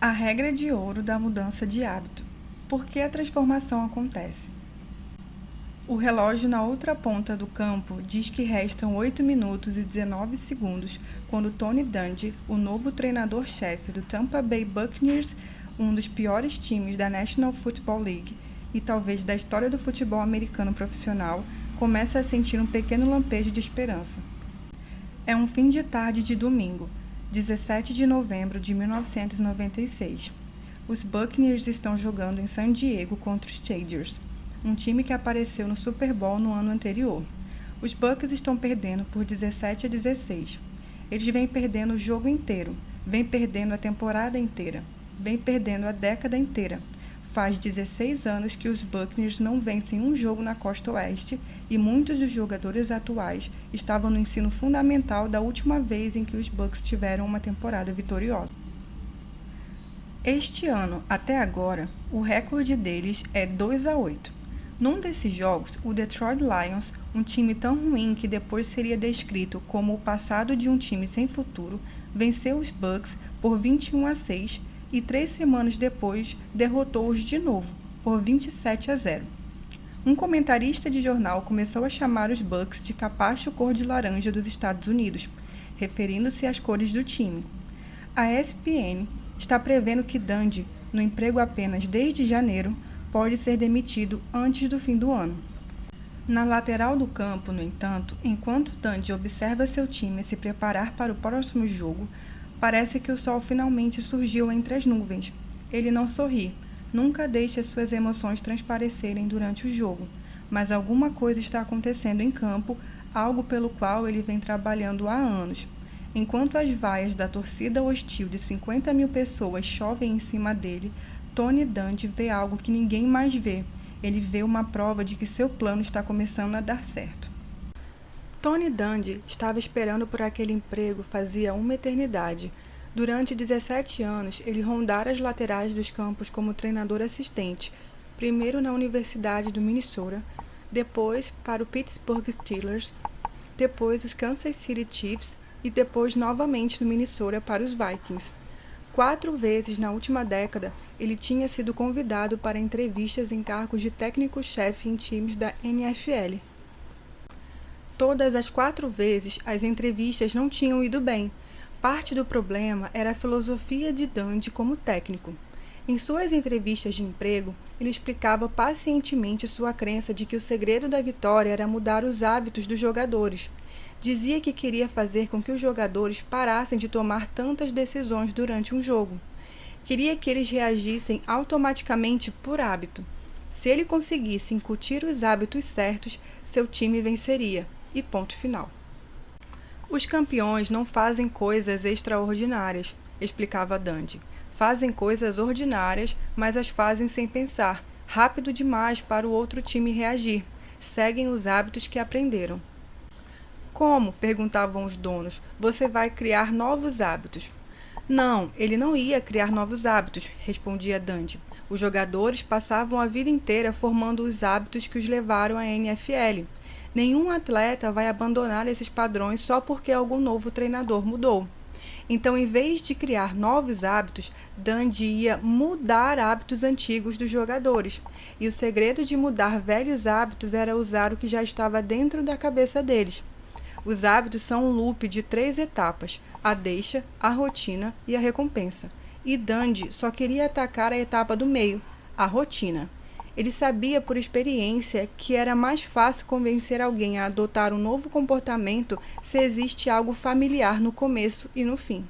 A regra de ouro da mudança de hábito. Por que a transformação acontece? O relógio na outra ponta do campo diz que restam 8 minutos e 19 segundos quando Tony Dungy, o novo treinador-chefe do Tampa Bay Buccaneers, um dos piores times da National Football League e talvez da história do futebol americano profissional, começa a sentir um pequeno lampejo de esperança. É um fim de tarde de domingo, 17 de novembro de 1996. Os Buccaneers estão jogando em San Diego contra os Chargers, um time que apareceu no Super Bowl no ano anterior. Os Bucs estão perdendo por 17-16. Eles vêm perdendo o jogo inteiro, vêm perdendo a temporada inteira, vêm perdendo a década inteira. Faz 16 anos que os Buccaneers não vencem um jogo na costa oeste e muitos dos jogadores atuais estavam no ensino fundamental da última vez em que os Bucs tiveram uma temporada vitoriosa. Este ano, até agora, o recorde deles é 2-8. Num desses jogos, o Detroit Lions, um time tão ruim que depois seria descrito como o passado de um time sem futuro, venceu os Bucs por 21-6 e 3 semanas depois derrotou-os de novo, por 27-0. Um comentarista de jornal começou a chamar os Bucs de capacho cor de laranja dos Estados Unidos, referindo-se às cores do time. A ESPN está prevendo que Dungy, no emprego apenas desde janeiro, pode ser demitido antes do fim do ano. Na lateral do campo, no entanto, enquanto Dungy observa seu time se preparar para o próximo jogo, parece que o sol finalmente surgiu entre as nuvens. Ele não sorri, nunca deixa suas emoções transparecerem durante o jogo, mas alguma coisa está acontecendo em campo, algo pelo qual ele vem trabalhando há anos. Enquanto as vaias da torcida hostil de 50 mil pessoas chovem em cima dele, Tony Dungy vê algo que ninguém mais vê. Ele vê uma prova de que seu plano está começando a dar certo. Tony Dungy estava esperando por aquele emprego fazia uma eternidade. Durante 17 anos, ele rondara as laterais dos campos como treinador assistente, primeiro na Universidade do Minnesota, depois para o Pittsburgh Steelers, depois os Kansas City Chiefs e depois novamente no Minnesota para os Vikings. 4 vezes na última década, ele tinha sido convidado para entrevistas em cargos de técnico-chefe em times da NFL. Todas as 4 vezes, as entrevistas não tinham ido bem. Parte do problema era a filosofia de Dungy como técnico. Em suas entrevistas de emprego, ele explicava pacientemente sua crença de que o segredo da vitória era mudar os hábitos dos jogadores. Dizia que queria fazer com que os jogadores parassem de tomar tantas decisões durante um jogo. Queria que eles reagissem automaticamente por hábito. Se ele conseguisse incutir os hábitos certos, seu time venceria. E ponto final. Os campeões não fazem coisas extraordinárias, explicava Dungy. Fazem coisas ordinárias, mas as fazem sem pensar, rápido demais para o outro time reagir. Seguem os hábitos que aprenderam. Como? Perguntavam os donos. Você vai criar novos hábitos. Não, ele não ia criar novos hábitos, respondia Dungy. Os jogadores passavam a vida inteira formando os hábitos que os levaram à NFL. Nenhum atleta vai abandonar esses padrões só porque algum novo treinador mudou. Então, em vez de criar novos hábitos, Dungy ia mudar hábitos antigos dos jogadores. E o segredo de mudar velhos hábitos era usar o que já estava dentro da cabeça deles. Os hábitos são um loop de 3 etapas: a deixa, a rotina e a recompensa. E Dungy só queria atacar a etapa do meio, a rotina. Ele sabia por experiência que era mais fácil convencer alguém a adotar um novo comportamento se existe algo familiar no começo e no fim.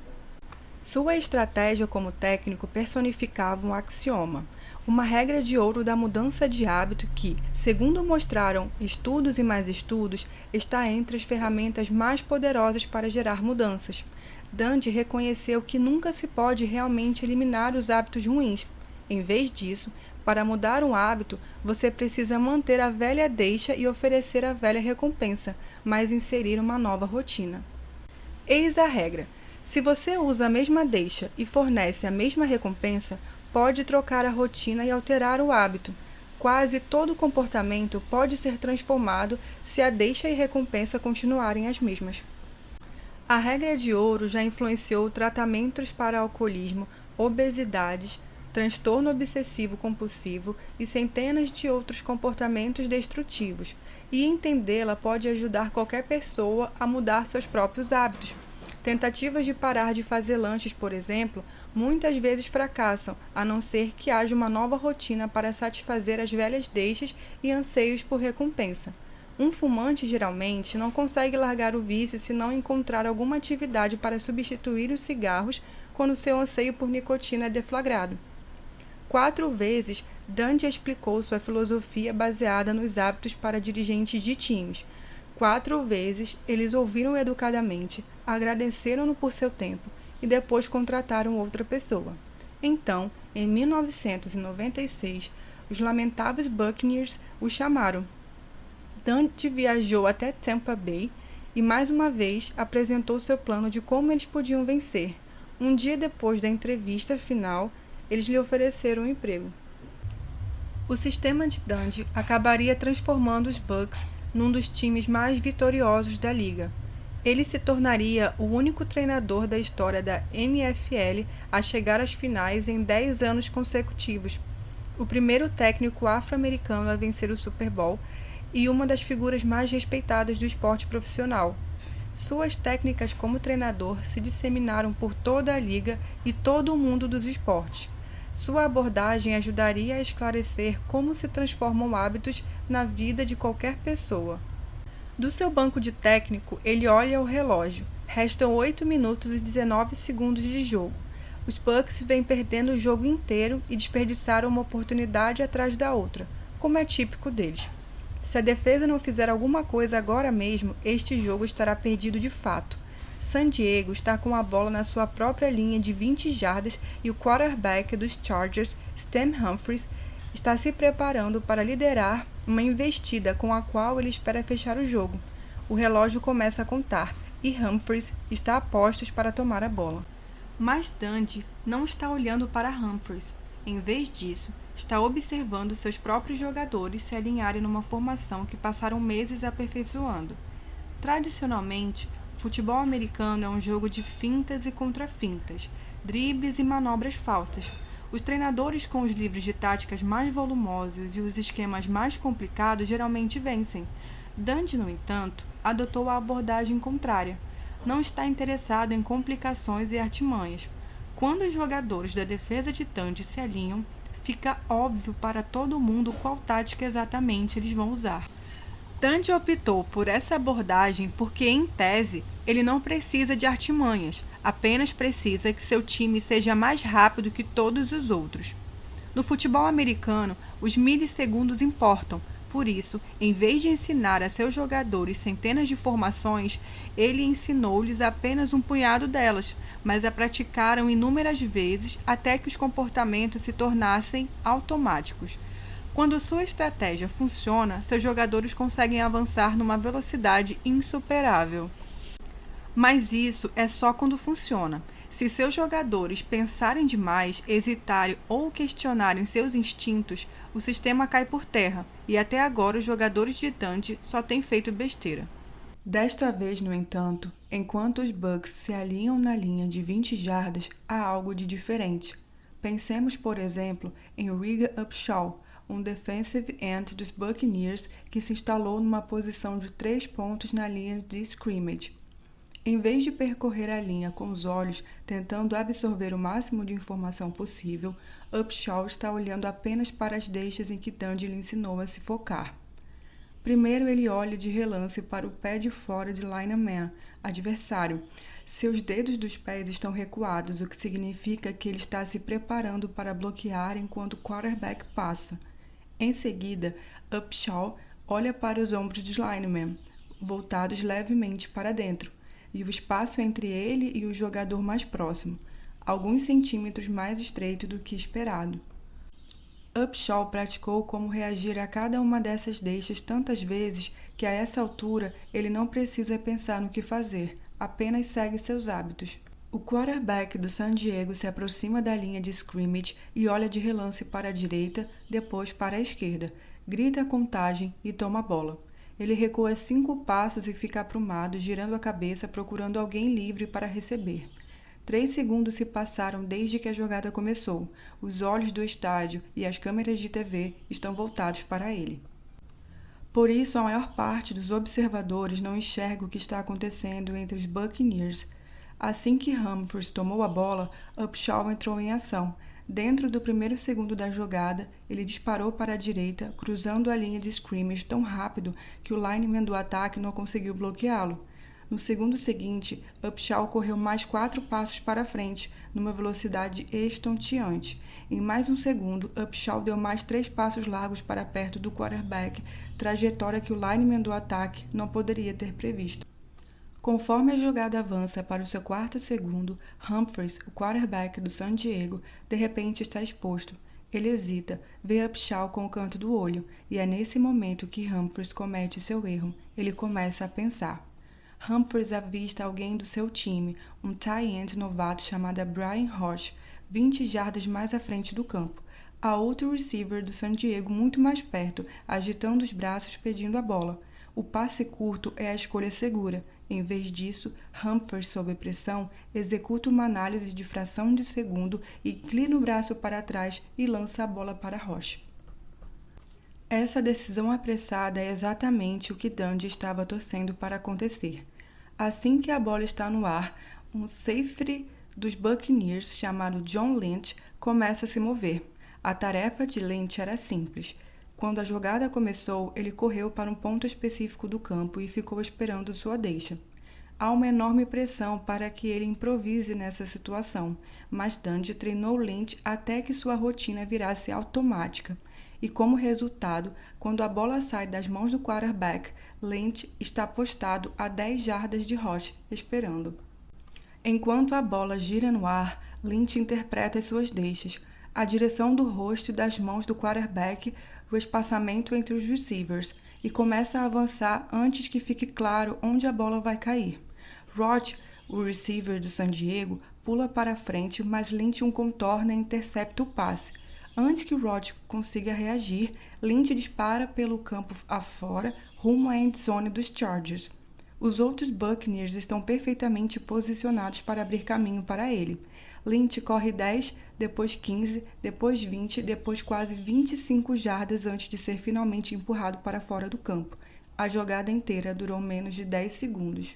Sua estratégia como técnico personificava um axioma, uma regra de ouro da mudança de hábito que, segundo mostraram estudos e mais estudos, está entre as ferramentas mais poderosas para gerar mudanças. Dungy reconheceu que nunca se pode realmente eliminar os hábitos ruins. Em vez disso, para mudar um hábito, você precisa manter a velha deixa e oferecer a velha recompensa, mas inserir uma nova rotina. Eis a regra: se você usa a mesma deixa e fornece a mesma recompensa, pode trocar a rotina e alterar o hábito. Quase todo comportamento pode ser transformado se a deixa e recompensa continuarem as mesmas. A regra de ouro já influenciou tratamentos para alcoolismo, obesidades, transtorno obsessivo-compulsivo e centenas de outros comportamentos destrutivos, e entendê-la pode ajudar qualquer pessoa a mudar seus próprios hábitos. Tentativas de parar de fazer lanches, por exemplo, muitas vezes fracassam, a não ser que haja uma nova rotina para satisfazer as velhas deixas e anseios por recompensa. Um fumante geralmente não consegue largar o vício se não encontrar alguma atividade para substituir os cigarros quando seu anseio por nicotina é deflagrado. 4 vezes, Dundee explicou sua filosofia baseada nos hábitos para dirigentes de times. 4 vezes, eles ouviram educadamente, agradeceram-no por seu tempo e depois contrataram outra pessoa. Então, em 1996, os lamentáveis Buccaneers o chamaram. Dundee viajou até Tampa Bay e mais uma vez apresentou seu plano de como eles podiam vencer. Um dia depois da entrevista final, eles lhe ofereceram um emprego. O sistema de Dundee acabaria transformando os Bucs num dos times mais vitoriosos da liga. Ele se tornaria o único treinador da história da NFL a chegar às finais em 10 anos consecutivos, o primeiro técnico afro-americano a vencer o Super Bowl e uma das figuras mais respeitadas do esporte profissional. Suas técnicas como treinador se disseminaram por toda a liga e todo o mundo dos esportes. Sua abordagem ajudaria a esclarecer como se transformam hábitos na vida de qualquer pessoa. Do seu banco de técnico, ele olha o relógio. Restam 8 minutos e 19 segundos de jogo. Os Bucs vêm perdendo o jogo inteiro e desperdiçaram uma oportunidade atrás da outra, como é típico deles. Se a defesa não fizer alguma coisa agora mesmo, este jogo estará perdido de fato. San Diego está com a bola na sua própria linha de 20 jardas e o quarterback dos Chargers, Stan Humphries, está se preparando para liderar uma investida com a qual ele espera fechar o jogo. O relógio começa a contar e Humphries está a postos para tomar a bola. Mas Dundee não está olhando para Humphries. Em vez disso, está observando seus próprios jogadores se alinharem numa formação que passaram meses aperfeiçoando. Tradicionalmente, o futebol americano é um jogo de fintas e contra-fintas, dribles e manobras falsas. Os treinadores com os livros de táticas mais volumosos e os esquemas mais complicados geralmente vencem. Dundee, no entanto, adotou a abordagem contrária. Não está interessado em complicações e artimanhas. Quando os jogadores da defesa de Dundee se alinham, fica óbvio para todo mundo qual tática exatamente eles vão usar. Dundee optou por essa abordagem porque, em tese, ele não precisa de artimanhas, apenas precisa que seu time seja mais rápido que todos os outros. No futebol americano, os milissegundos importam, por isso, em vez de ensinar a seus jogadores centenas de formações, ele ensinou-lhes apenas um punhado delas, mas a praticaram inúmeras vezes até que os comportamentos se tornassem automáticos. Quando sua estratégia funciona, seus jogadores conseguem avançar numa velocidade insuperável. Mas isso é só quando funciona. Se seus jogadores pensarem demais, hesitarem ou questionarem seus instintos, o sistema cai por terra, e até agora os jogadores de Dundee só têm feito besteira. Desta vez, no entanto, enquanto os Bucs se alinham na linha de 20 jardas, há algo de diferente. Pensemos, por exemplo, em Regan Upshaw, um defensive end dos Buccaneers que se instalou numa posição de 3 pontos na linha de scrimmage. Em vez de percorrer a linha com os olhos, tentando absorver o máximo de informação possível, Upshaw está olhando apenas para as deixas em que Dundee lhe ensinou a se focar. Primeiro ele olha de relance para o pé de fora de lineman, adversário. Seus dedos dos pés estão recuados, o que significa que ele está se preparando para bloquear enquanto o quarterback passa. Em seguida, Upshaw olha para os ombros dos linemen, voltados levemente para dentro, e o espaço entre ele e o jogador mais próximo, alguns centímetros mais estreito do que esperado. Upshaw praticou como reagir a cada uma dessas deixas tantas vezes que a essa altura ele não precisa pensar no que fazer, apenas segue seus hábitos. O quarterback do San Diego se aproxima da linha de scrimmage e olha de relance para a direita, depois para a esquerda, grita a contagem e toma a bola. Ele recua 5 passos e fica aprumado, girando a cabeça, procurando alguém livre para receber. 3 segundos se passaram desde que a jogada começou. Os olhos do estádio e as câmeras de TV estão voltados para ele. Por isso, a maior parte dos observadores não enxerga o que está acontecendo entre os Buccaneers. Assim que Humphries tomou a bola, Upshaw entrou em ação. Dentro do primeiro segundo da jogada, ele disparou para a direita, cruzando a linha de scrimmage tão rápido que o lineman do ataque não conseguiu bloqueá-lo. No segundo seguinte, Upshaw correu mais 4 passos para frente, numa velocidade estonteante. Em mais um segundo, Upshaw deu mais 3 passos largos para perto do quarterback, trajetória que o lineman do ataque não poderia ter previsto. Conforme a jogada avança para o seu quarto segundo, Humphries, o quarterback do San Diego, de repente está exposto. Ele hesita, vê Upshaw com o canto do olho, e é nesse momento que Humphries comete seu erro. Ele começa a pensar. Humphries avista alguém do seu time, um tight end novato chamado Brian Hoyer, 20 jardas mais à frente do campo. Há outro receiver do San Diego muito mais perto, agitando os braços pedindo a bola. O passe curto é a escolha segura. Em vez disso, Humphries, sob pressão, executa uma análise de fração de segundo, inclina o braço para trás e lança a bola para Hoyer. Essa decisão apressada é exatamente o que Dundee estava torcendo para acontecer. Assim que a bola está no ar, um safety dos Buccaneers, chamado John Lynch, começa a se mover. A tarefa de Lynch era simples. Quando a jogada começou, ele correu para um ponto específico do campo e ficou esperando sua deixa. Há uma enorme pressão para que ele improvise nessa situação, mas Dundee treinou Lynch até que sua rotina virasse automática. E como resultado, quando a bola sai das mãos do quarterback, Lynch está postado a 10 jardas de Hoyer, esperando. Enquanto a bola gira no ar, Lynch interpreta as suas deixas, a direção do rosto e das mãos do quarterback, o espaçamento entre os receivers, e começa a avançar antes que fique claro onde a bola vai cair. Roth, o receiver do San Diego, pula para frente, mas Lynch o contorna e intercepta o passe. Antes que Roth consiga reagir, Lynch dispara pelo campo afora, rumo à endzone dos Chargers. Os outros Buccaneers estão perfeitamente posicionados para abrir caminho para ele. Lynch corre 10, depois 15, depois 20, depois quase 25 jardas antes de ser finalmente empurrado para fora do campo. A jogada inteira durou menos de 10 segundos.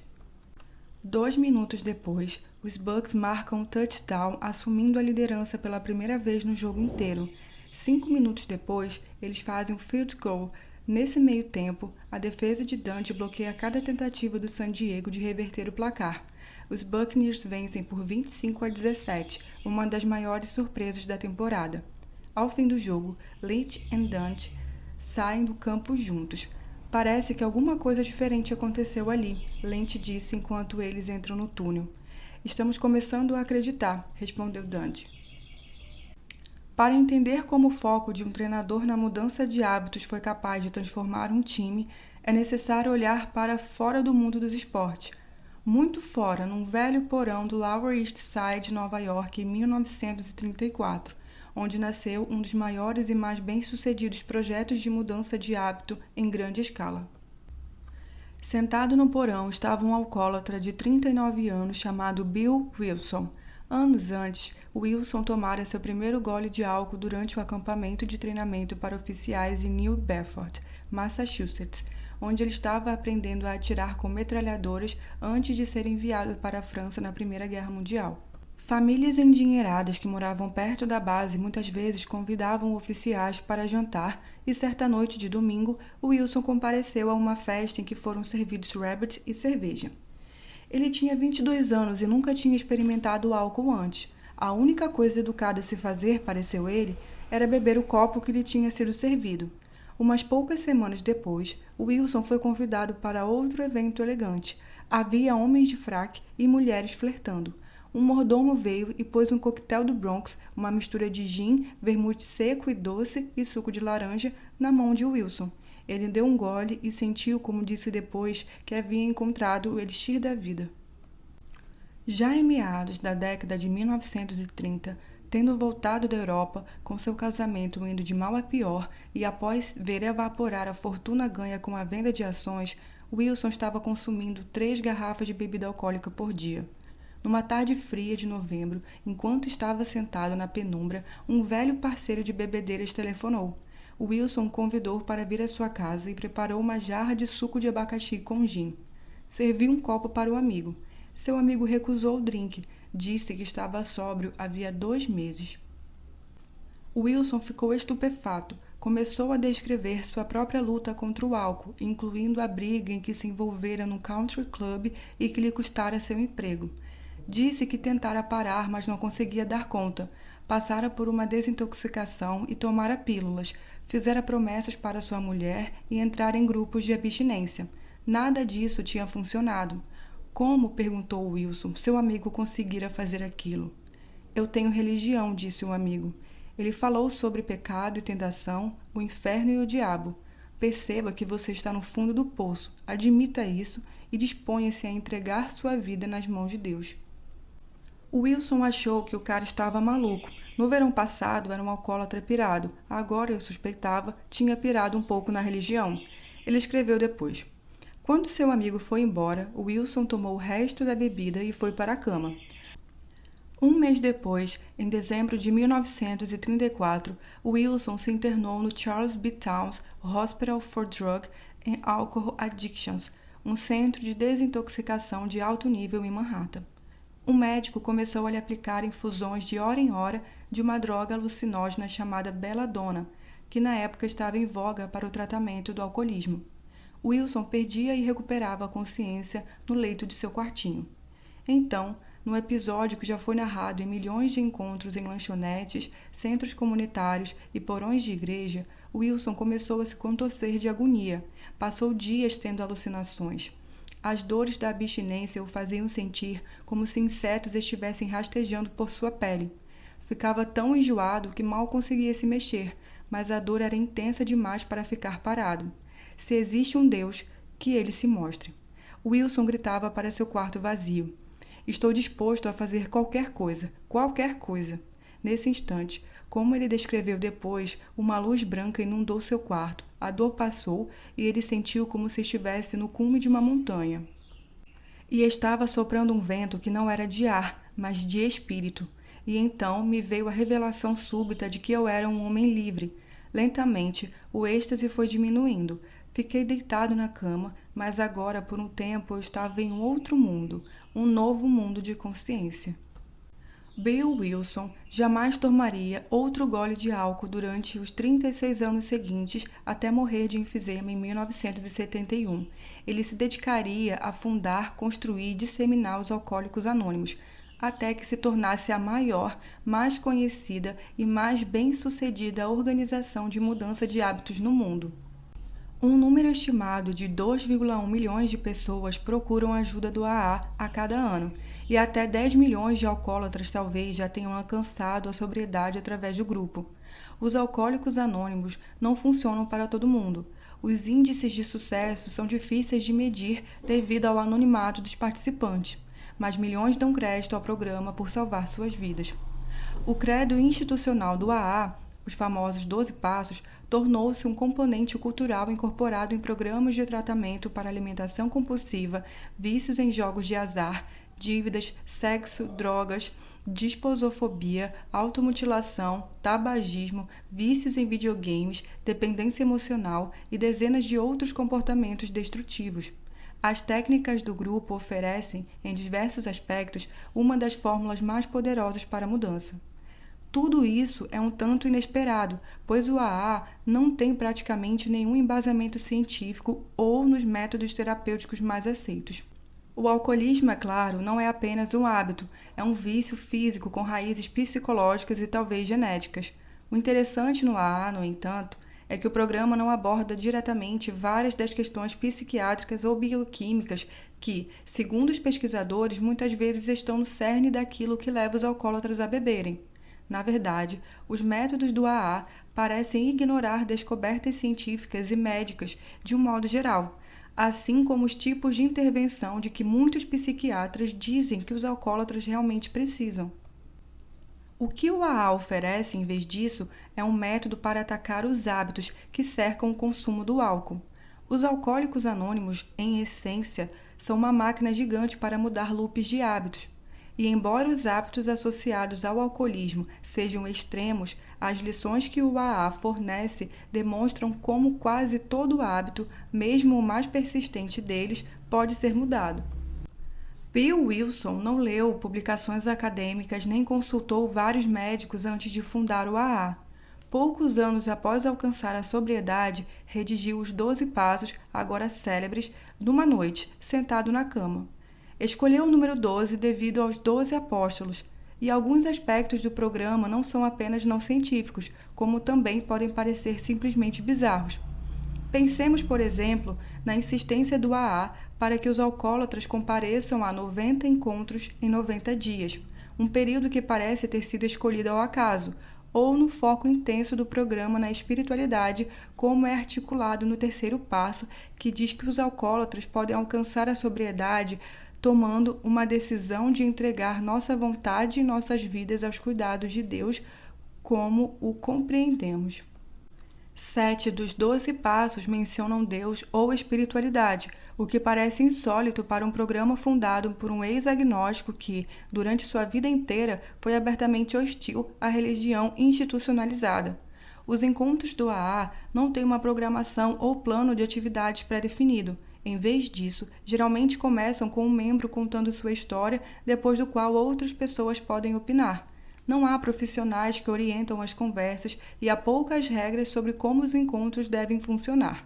2 minutos depois, os Bucs marcam um touchdown, assumindo a liderança pela primeira vez no jogo inteiro. 5 minutos depois, eles fazem um field goal. Nesse meio tempo, a defesa de Dundee bloqueia cada tentativa do San Diego de reverter o placar. Os Buccaneers vencem por 25-17, uma das maiores surpresas da temporada. Ao fim do jogo, Lynch e Dundee saem do campo juntos. Parece que alguma coisa diferente aconteceu ali, Lynch disse enquanto eles entram no túnel. Estamos começando a acreditar, respondeu Dundee. Para entender como o foco de um treinador na mudança de hábitos foi capaz de transformar um time, é necessário olhar para fora do mundo dos esportes. Muito fora, num velho porão do Lower East Side, Nova York, em 1934, onde nasceu um dos maiores e mais bem-sucedidos projetos de mudança de hábito em grande escala. Sentado no porão estava um alcoólatra de 39 anos chamado Bill Wilson. Anos antes, Wilson tomara seu primeiro gole de álcool durante o acampamento de treinamento para oficiais em New Bedford, Massachusetts, onde ele estava aprendendo a atirar com metralhadoras antes de ser enviado para a França na Primeira Guerra Mundial. Famílias endinheiradas que moravam perto da base muitas vezes convidavam oficiais para jantar e certa noite de domingo, Wilson compareceu a uma festa em que foram servidos rabbit e cerveja. Ele tinha 22 anos e nunca tinha experimentado álcool antes. A única coisa educada a se fazer, pareceu ele, era beber o copo que lhe tinha sido servido. Umas poucas semanas depois, Wilson foi convidado para outro evento elegante. Havia homens de fraque e mulheres flertando. Um mordomo veio e pôs um coquetel do Bronx, uma mistura de gin, vermute seco e doce e suco de laranja, na mão de Wilson. Ele deu um gole e sentiu, como disse depois, que havia encontrado o elixir da vida. Já em meados da década de 1930, Tendo voltado da Europa, com seu casamento indo de mal a pior e após ver evaporar a fortuna ganha com a venda de ações, Wilson estava consumindo 3 garrafas de bebida alcoólica por dia. Numa tarde fria de novembro, enquanto estava sentado na penumbra, um velho parceiro de bebedeiras telefonou. Wilson o convidou para vir à sua casa e preparou uma jarra de suco de abacaxi com gin. Serviu um copo para o amigo. Seu amigo recusou o drink. Disse que estava sóbrio havia 2 meses. Wilson ficou estupefato. Começou a descrever sua própria luta contra o álcool, incluindo a briga em que se envolvera no country club e que lhe custara seu emprego. Disse que tentara parar, mas não conseguia dar conta. Passara por uma desintoxicação e tomara pílulas. Fizera promessas para sua mulher e entrara em grupos de abstinência. Nada disso tinha funcionado. Como, perguntou Wilson, seu amigo conseguira fazer aquilo? Eu tenho religião, disse o amigo. Ele falou sobre pecado e tentação, o inferno e o diabo. Perceba que você está no fundo do poço, admita isso e disponha-se a entregar sua vida nas mãos de Deus. Wilson achou que o cara estava maluco. No verão passado era um alcoólatra pirado, agora, eu suspeitava, tinha pirado um pouco na religião. Ele escreveu depois. Quando seu amigo foi embora, Wilson tomou o resto da bebida e foi para a cama. Um mês depois, em dezembro de 1934, Wilson se internou no Charles B. Towns Hospital for Drug and Alcohol Addictions, um centro de desintoxicação de alto nível em Manhattan. Um médico começou a lhe aplicar infusões de hora em hora de uma droga alucinógena chamada Belladonna, que na época estava em voga para o tratamento do alcoolismo. Wilson perdia e recuperava a consciência no leito de seu quartinho. Então, no episódio que já foi narrado em milhões de encontros em lanchonetes, centros comunitários e porões de igreja, Wilson começou a se contorcer de agonia. Passou dias tendo alucinações. As dores da abstinência o faziam sentir como se insetos estivessem rastejando por sua pele. Ficava tão enjoado que mal conseguia se mexer, mas a dor era intensa demais para ficar parado. Se existe um Deus, que ele se mostre. Wilson gritava para seu quarto vazio. Estou disposto a fazer qualquer coisa, qualquer coisa. Nesse instante, como ele descreveu depois, uma luz branca inundou seu quarto, a dor passou e ele sentiu como se estivesse no cume de uma montanha. E estava soprando um vento que não era de ar, mas de espírito. E então me veio a revelação súbita de que eu era um homem livre. Lentamente, o êxtase foi diminuindo. Fiquei deitado na cama, mas agora, por um tempo, eu estava em um outro mundo, um novo mundo de consciência. Bill Wilson jamais tomaria outro gole de álcool durante os 36 anos seguintes até morrer de enfisema em 1971. Ele se dedicaria a fundar, construir e disseminar os Alcoólicos Anônimos, até que se tornasse a maior, mais conhecida e mais bem-sucedida organização de mudança de hábitos no mundo. Um número estimado de 2,1 milhões de pessoas procuram a ajuda do AA a cada ano, e até 10 milhões de alcoólatras talvez já tenham alcançado a sobriedade através do grupo. Os alcoólicos anônimos não funcionam para todo mundo. Os índices de sucesso são difíceis de medir devido ao anonimato dos participantes, mas milhões dão crédito ao programa por salvar suas vidas. O credo institucional do AA, os famosos 12 Passos, tornou-se um componente cultural incorporado em programas de tratamento para alimentação compulsiva, vícios em jogos de azar, dívidas, sexo, drogas, disposofobia, automutilação, tabagismo, vícios em videogames, dependência emocional e dezenas de outros comportamentos destrutivos. As técnicas do grupo oferecem, em diversos aspectos, uma das fórmulas mais poderosas para a mudança. Tudo isso é um tanto inesperado, pois o AA não tem praticamente nenhum embasamento científico ou nos métodos terapêuticos mais aceitos. O alcoolismo, é claro, não é apenas um hábito, é um vício físico com raízes psicológicas e talvez genéticas. O interessante no AA, no entanto, é que o programa não aborda diretamente várias das questões psiquiátricas ou bioquímicas que, segundo os pesquisadores, muitas vezes estão no cerne daquilo que leva os alcoólatras a beberem. Na verdade, os métodos do AA parecem ignorar descobertas científicas e médicas de um modo geral, assim como os tipos de intervenção de que muitos psiquiatras dizem que os alcoólatras realmente precisam. O que o AA oferece, em vez disso, é um método para atacar os hábitos que cercam o consumo do álcool. Os alcoólicos anônimos, em essência, são uma máquina gigante para mudar loops de hábitos. E embora os hábitos associados ao alcoolismo sejam extremos, as lições que o AA fornece demonstram como quase todo hábito, mesmo o mais persistente deles, pode ser mudado. Bill Wilson não leu publicações acadêmicas nem consultou vários médicos antes de fundar o AA. Poucos anos após alcançar a sobriedade, redigiu os 12 passos, agora célebres, numa noite, sentado na cama. Escolheu o número 12 devido aos 12 apóstolos, e alguns aspectos do programa não são apenas não científicos, como também podem parecer simplesmente bizarros. Pensemos, por exemplo, na insistência do AA para que os alcoólatras compareçam a 90 encontros em 90 dias, um período que parece ter sido escolhido ao acaso, ou no foco intenso do programa na espiritualidade, como é articulado no terceiro passo, que diz que os alcoólatras podem alcançar a sobriedade tomando uma decisão de entregar nossa vontade e nossas vidas aos cuidados de Deus, como o compreendemos. 7 dos 12 passos mencionam Deus ou espiritualidade, o que parece insólito para um programa fundado por um ex-agnóstico que, durante sua vida inteira, foi abertamente hostil à religião institucionalizada. Os encontros do AA não têm uma programação ou plano de atividades pré-definido. Em vez disso, geralmente começam com um membro contando sua história, depois do qual outras pessoas podem opinar. Não há profissionais que orientam as conversas e há poucas regras sobre como os encontros devem funcionar.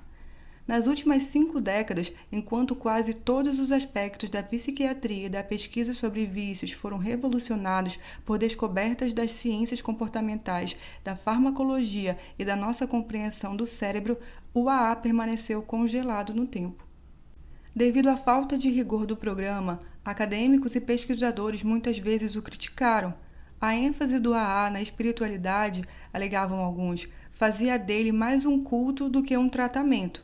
Nas últimas 5 décadas, enquanto quase todos os aspectos da psiquiatria e da pesquisa sobre vícios foram revolucionados por descobertas das ciências comportamentais, da farmacologia e da nossa compreensão do cérebro, o AA permaneceu congelado no tempo. Devido à falta de rigor do programa, acadêmicos e pesquisadores muitas vezes o criticaram. A ênfase do AA na espiritualidade, alegavam alguns, fazia dele mais um culto do que um tratamento.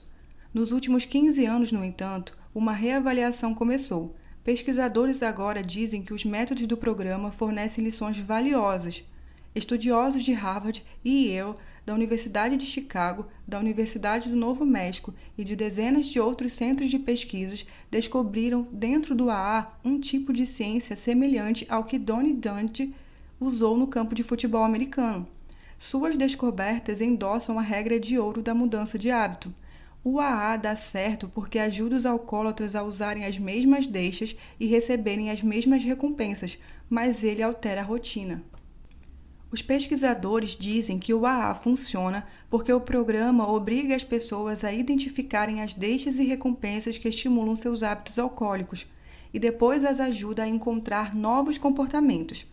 Nos últimos 15 anos, no entanto, uma reavaliação começou. Pesquisadores agora dizem que os métodos do programa fornecem lições valiosas. Estudiosos de Harvard e Yale, da Universidade de Chicago, da Universidade do Novo México e de dezenas de outros centros de pesquisas descobriram dentro do AA um tipo de ciência semelhante ao que Donny Dundee usou no campo de futebol americano. Suas descobertas endossam a regra de ouro da mudança de hábito. O AA dá certo porque ajuda os alcoólatras a usarem as mesmas deixas e receberem as mesmas recompensas, mas ele altera a rotina. Os pesquisadores dizem que o AA funciona porque o programa obriga as pessoas a identificarem as deixas e recompensas que estimulam seus hábitos alcoólicos e depois as ajuda a encontrar novos comportamentos.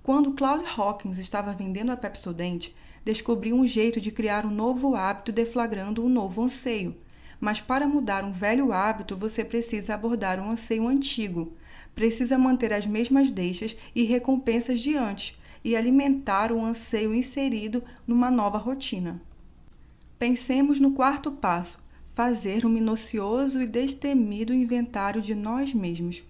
Quando Claude Hawkins estava vendendo a Pepsodent, descobriu um jeito de criar um novo hábito deflagrando um novo anseio. Mas para mudar um velho hábito, você precisa abordar um anseio antigo. Precisa manter as mesmas deixas e recompensas de antes e alimentar o anseio inserido numa nova rotina. Pensemos no quarto passo, fazer um minucioso e destemido inventário de nós mesmos.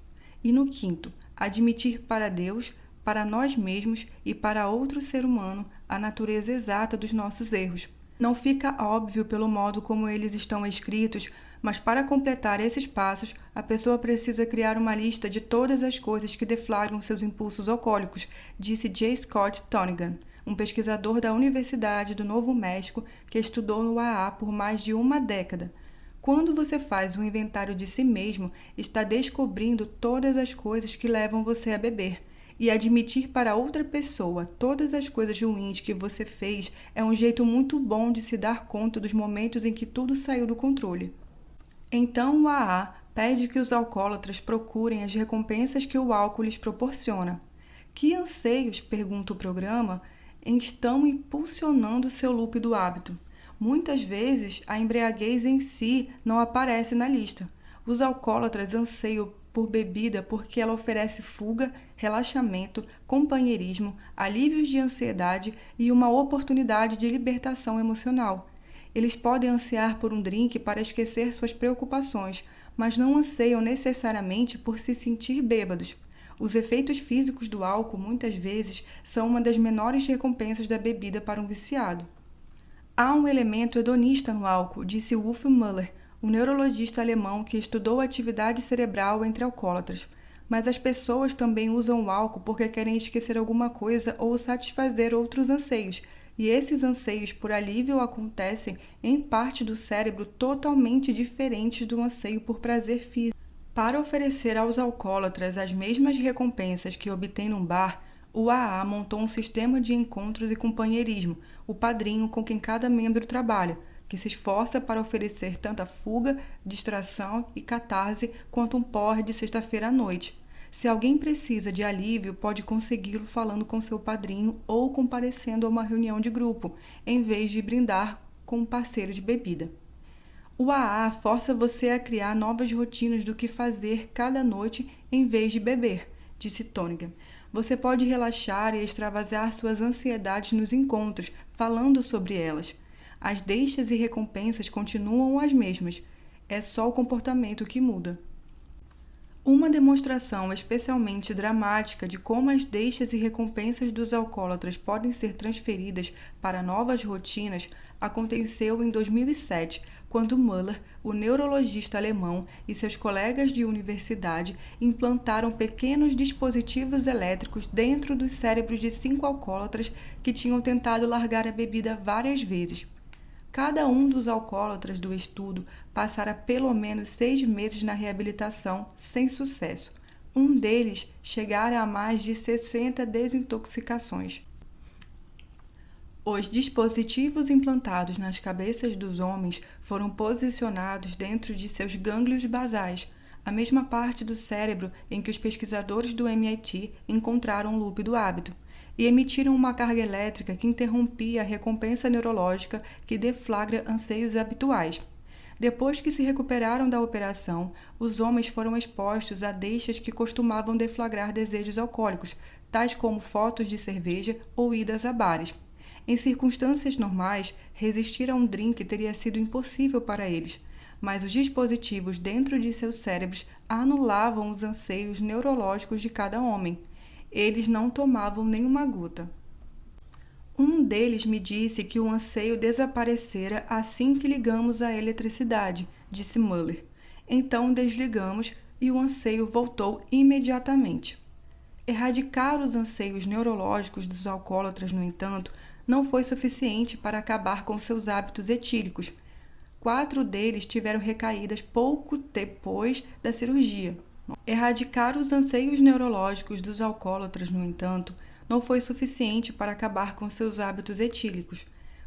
E no quinto, admitir para Deus, para nós mesmos e para outro ser humano a natureza exata dos nossos erros. Não fica óbvio pelo modo como eles estão escritos, mas para completar esses passos, a pessoa precisa criar uma lista de todas as coisas que deflagram seus impulsos alcoólicos, disse J. Scott Tonigan, um pesquisador da Universidade do Novo México que estudou no AA por mais de uma década. Quando você faz um inventário de si mesmo, está descobrindo todas as coisas que levam você a beber. E admitir para outra pessoa todas as coisas ruins que você fez é um jeito muito bom de se dar conta dos momentos em que tudo saiu do controle. Então o AA pede que os alcoólatras procurem as recompensas que o álcool lhes proporciona. Que anseios, pergunta o programa, estão impulsionando seu loop do hábito? Muitas vezes, a embriaguez em si não aparece na lista. Os alcoólatras anseiam por bebida porque ela oferece fuga, relaxamento, companheirismo, alívios de ansiedade e uma oportunidade de libertação emocional. Eles podem ansiar por um drink para esquecer suas preocupações, mas não anseiam necessariamente por se sentir bêbados. Os efeitos físicos do álcool, muitas vezes, são uma das menores recompensas da bebida para um viciado. Há um elemento hedonista no álcool, disse Wolf Müller, um neurologista alemão que estudou a atividade cerebral entre alcoólatras. Mas as pessoas também usam o álcool porque querem esquecer alguma coisa ou satisfazer outros anseios, e esses anseios por alívio acontecem em parte do cérebro totalmente diferentes do anseio por prazer físico. Para oferecer aos alcoólatras as mesmas recompensas que obtém num bar, o AA montou um sistema de encontros e companheirismo, o padrinho com quem cada membro trabalha, que se esforça para oferecer tanta fuga, distração e catarse quanto um porre de sexta-feira à noite. Se alguém precisa de alívio, pode consegui-lo falando com seu padrinho ou comparecendo a uma reunião de grupo, em vez de brindar com um parceiro de bebida. O AA força você a criar novas rotinas do que fazer cada noite em vez de beber, disse Tonigan. Você pode relaxar e extravasar suas ansiedades nos encontros, falando sobre elas. As deixas e recompensas continuam as mesmas. É só o comportamento que muda. Uma demonstração especialmente dramática de como as deixas e recompensas dos alcoólatras podem ser transferidas para novas rotinas aconteceu em 2007, quando Müller, o neurologista alemão, e seus colegas de universidade implantaram pequenos dispositivos elétricos dentro dos cérebros de 5 alcoólatras que tinham tentado largar a bebida várias vezes. Cada um dos alcoólatras do estudo passara pelo menos 6 meses na reabilitação, sem sucesso. Um deles chegara a mais de 60 desintoxicações. Os dispositivos implantados nas cabeças dos homens foram posicionados dentro de seus gânglios basais, a mesma parte do cérebro em que os pesquisadores do MIT encontraram o loop do hábito, e emitiram uma carga elétrica que interrompia a recompensa neurológica que deflagra anseios habituais. Depois que se recuperaram da operação, os homens foram expostos a deixas que costumavam deflagrar desejos alcoólicos, tais como fotos de cerveja ou idas a bares. Em circunstâncias normais, resistir a um drink teria sido impossível para eles, mas os dispositivos dentro de seus cérebros anulavam os anseios neurológicos de cada homem. Eles não tomavam nenhuma gota. Um deles me disse que o anseio desaparecera assim que ligamos a eletricidade, disse Müller. Então desligamos e o anseio voltou imediatamente. Erradicar os anseios neurológicos dos alcoólatras, no entanto, não foi suficiente para acabar com seus hábitos etílicos. 4 deles tiveram recaídas pouco depois da cirurgia. Erradicar os anseios neurológicos dos alcoólatras, no entanto, não foi suficiente para acabar com seus hábitos etílicos.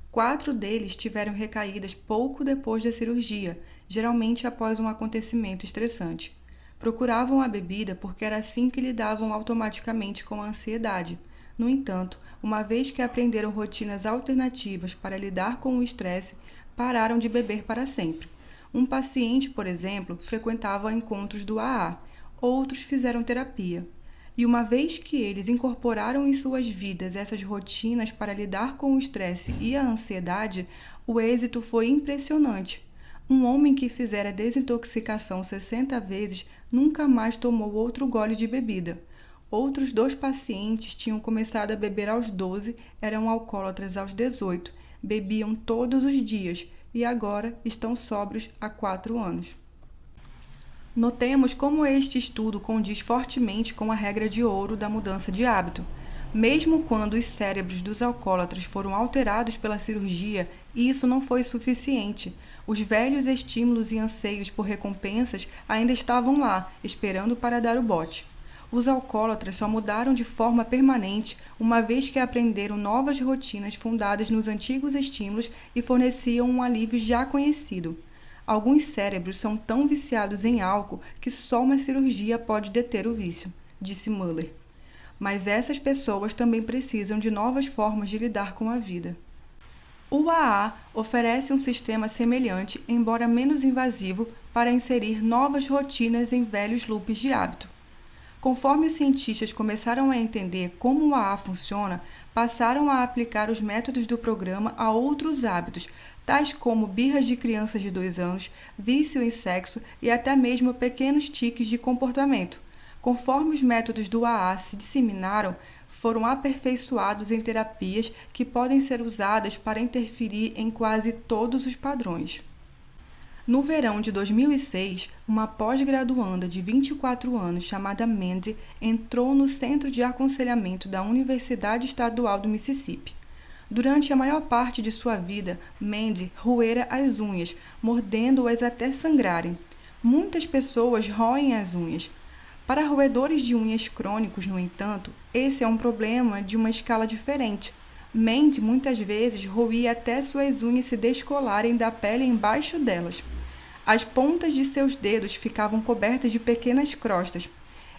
4 deles tiveram recaídas pouco depois da cirurgia, geralmente após um acontecimento estressante. Procuravam a bebida porque era assim que lidavam automaticamente com a ansiedade. No entanto, uma vez que aprenderam rotinas alternativas para lidar com o estresse, pararam de beber para sempre. Um paciente, por exemplo, frequentava encontros do AA, outros fizeram terapia. E uma vez que eles incorporaram em suas vidas essas rotinas para lidar com o estresse e a ansiedade, o êxito foi impressionante. Um homem que fizera desintoxicação 60 vezes nunca mais tomou outro gole de bebida. Outros 2 pacientes tinham começado a beber aos 12, eram alcoólatras aos 18, bebiam todos os dias e agora estão sóbrios há 4 anos. Notemos como este estudo condiz fortemente com a regra de ouro da mudança de hábito. Mesmo quando os cérebros dos alcoólatras foram alterados pela cirurgia, isso não foi suficiente. Os velhos estímulos e anseios por recompensas ainda estavam lá, esperando para dar o bote. Os alcoólatras só mudaram de forma permanente uma vez que aprenderam novas rotinas fundadas nos antigos estímulos e forneciam um alívio já conhecido. Alguns cérebros são tão viciados em álcool que só uma cirurgia pode deter o vício, disse Müller. Mas essas pessoas também precisam de novas formas de lidar com a vida. O AA oferece um sistema semelhante, embora menos invasivo, para inserir novas rotinas em velhos loops de hábito. Conforme os cientistas começaram a entender como o AA funciona, passaram a aplicar os métodos do programa a outros hábitos, tais como birras de crianças de 2 anos, vício em sexo e até mesmo pequenos tiques de comportamento. Conforme os métodos do AA se disseminaram, foram aperfeiçoados em terapias que podem ser usadas para interferir em quase todos os padrões. No verão de 2006, uma pós-graduanda de 24 anos chamada Mandy entrou no Centro de Aconselhamento da Universidade Estadual do Mississippi. Durante a maior parte de sua vida, Mandy roera as unhas, mordendo-as até sangrarem. Muitas pessoas roem as unhas. Para roedores de unhas crônicos, no entanto, esse é um problema de uma escala diferente. Mandy muitas vezes roía até suas unhas se descolarem da pele embaixo delas. As pontas de seus dedos ficavam cobertas de pequenas crostas.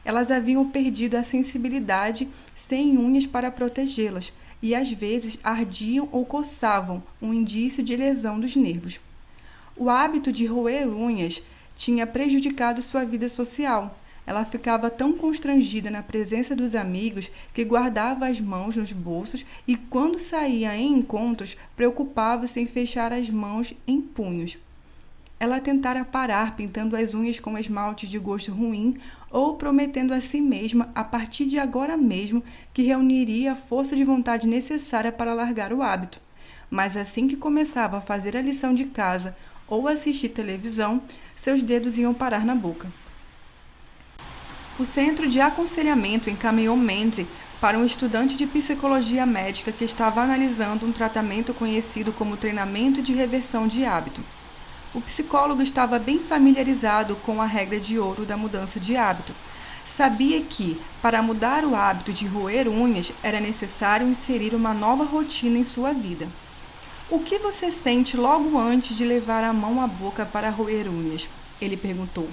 Elas haviam perdido a sensibilidade sem unhas para protegê-las e às vezes ardiam ou coçavam, um indício de lesão dos nervos. O hábito de roer unhas tinha prejudicado sua vida social. Ela ficava tão constrangida na presença dos amigos que guardava as mãos nos bolsos e, quando saía em encontros, preocupava-se em fechar as mãos em punhos. Ela tentara parar pintando as unhas com esmalte de gosto ruim ou prometendo a si mesma, a partir de agora mesmo, que reuniria a força de vontade necessária para largar o hábito. Mas assim que começava a fazer a lição de casa ou assistir televisão, seus dedos iam parar na boca. O Centro de Aconselhamento encaminhou Mandy para um estudante de psicologia médica que estava analisando um tratamento conhecido como treinamento de reversão de hábito. O psicólogo estava bem familiarizado com a regra de ouro da mudança de hábito. Sabia que, para mudar o hábito de roer unhas, era necessário inserir uma nova rotina em sua vida. O que você sente logo antes de levar a mão à boca para roer unhas? Ele perguntou.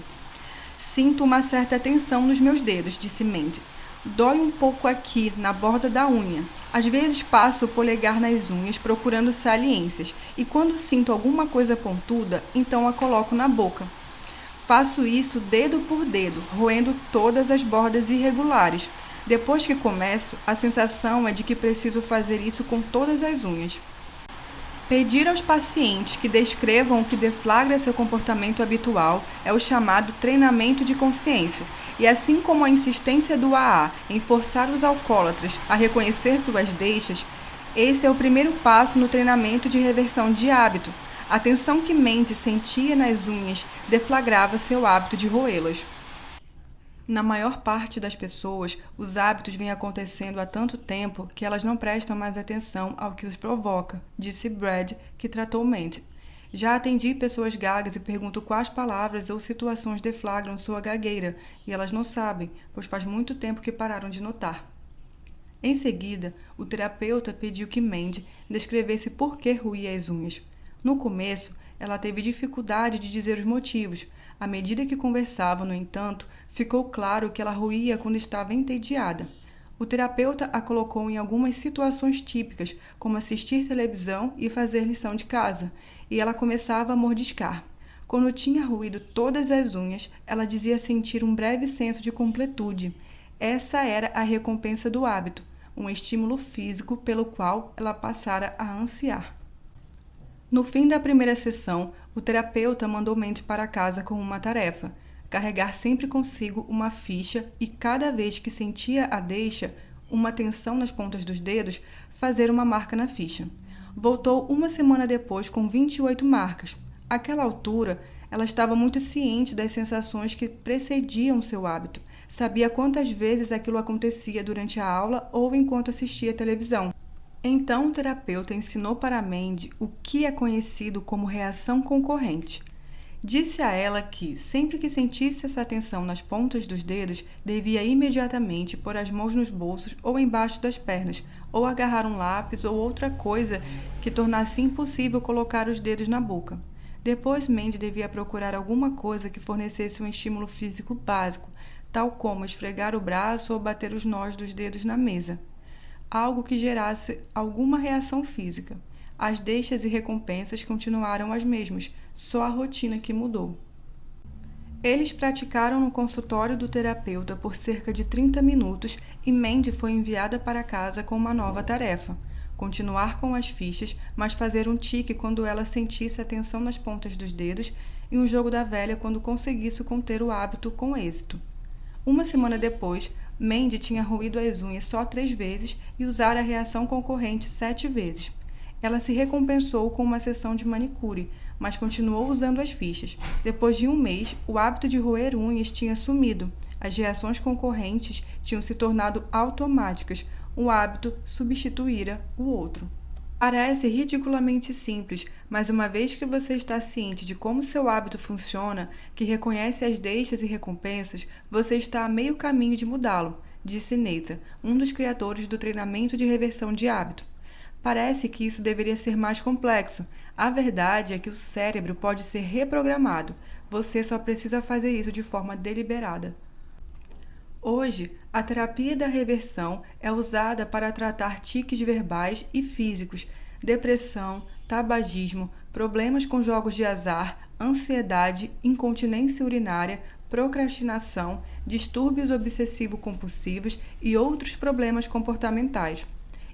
Sinto uma certa tensão nos meus dedos, disse Mandy. Dói um pouco aqui, na borda da unha. Às vezes passo o polegar nas unhas procurando saliências e quando sinto alguma coisa pontuda, então a coloco na boca. Faço isso dedo por dedo, roendo todas as bordas irregulares. Depois que começo, a sensação é de que preciso fazer isso com todas as unhas. Pedir aos pacientes que descrevam o que deflagra seu comportamento habitual é o chamado treinamento de consciência, e assim como a insistência do AA em forçar os alcoólatras a reconhecer suas deixas, esse é o primeiro passo no treinamento de reversão de hábito. A tensão que Mandy sentia nas unhas deflagrava seu hábito de roê-las. Na maior parte das pessoas, os hábitos vêm acontecendo há tanto tempo que elas não prestam mais atenção ao que os provoca, disse Brad, que tratou Mandy. Já atendi pessoas gagas e pergunto quais palavras ou situações deflagram sua gagueira, e elas não sabem, pois faz muito tempo que pararam de notar. Em seguida, o terapeuta pediu que Mandy descrevesse por que roía as unhas. No começo, ela teve dificuldade de dizer os motivos. À medida que conversavam, no entanto, ficou claro que ela roía quando estava entediada. O terapeuta a colocou em algumas situações típicas, como assistir televisão e fazer lição de casa, e ela começava a mordiscar. Quando tinha roído todas as unhas, ela dizia sentir um breve senso de completude. Essa era a recompensa do hábito, um estímulo físico pelo qual ela passara a ansiar. No fim da primeira sessão, o terapeuta mandou Mandy para casa com uma tarefa: carregar sempre consigo uma ficha e, cada vez que sentia a deixa, uma tensão nas pontas dos dedos, fazer uma marca na ficha. Voltou uma semana depois com 28 marcas. Àquela altura, ela estava muito ciente das sensações que precediam seu hábito. Sabia quantas vezes aquilo acontecia durante a aula ou enquanto assistia à televisão. Então o terapeuta ensinou para Mandy o que é conhecido como reação concorrente. Disse a ela que, sempre que sentisse essa tensão nas pontas dos dedos, devia imediatamente pôr as mãos nos bolsos ou embaixo das pernas, ou agarrar um lápis ou outra coisa que tornasse impossível colocar os dedos na boca. Depois, Mandy devia procurar alguma coisa que fornecesse um estímulo físico básico, tal como esfregar o braço ou bater os nós dos dedos na mesa. Algo que gerasse alguma reação física. As deixas e recompensas continuaram as mesmas, só a rotina que mudou. Eles praticaram no consultório do terapeuta por cerca de 30 minutos e Mandy foi enviada para casa com uma nova tarefa: continuar com as fichas, mas fazer um tique quando ela sentisse a tensão nas pontas dos dedos e um jogo da velha quando conseguisse conter o hábito com êxito. Uma semana depois, Mandy tinha roído as unhas só 3 vezes e usado a reação concorrente 7 vezes. Ela se recompensou com uma sessão de manicure, mas continuou usando as fichas. Depois de um mês, o hábito de roer unhas tinha sumido. As reações concorrentes tinham se tornado automáticas. O hábito substituíra o outro. Parece ridiculamente simples, mas uma vez que você está ciente de como seu hábito funciona, que reconhece as deixas e recompensas, você está a meio caminho de mudá-lo, disse Nathan, um dos criadores do treinamento de reversão de hábito. Parece que isso deveria ser mais complexo. A verdade é que o cérebro pode ser reprogramado. Você só precisa fazer isso de forma deliberada. Hoje, a terapia da reversão é usada para tratar tiques verbais e físicos, depressão, tabagismo, problemas com jogos de azar, ansiedade, incontinência urinária, procrastinação, distúrbios obsessivo-compulsivos e outros problemas comportamentais.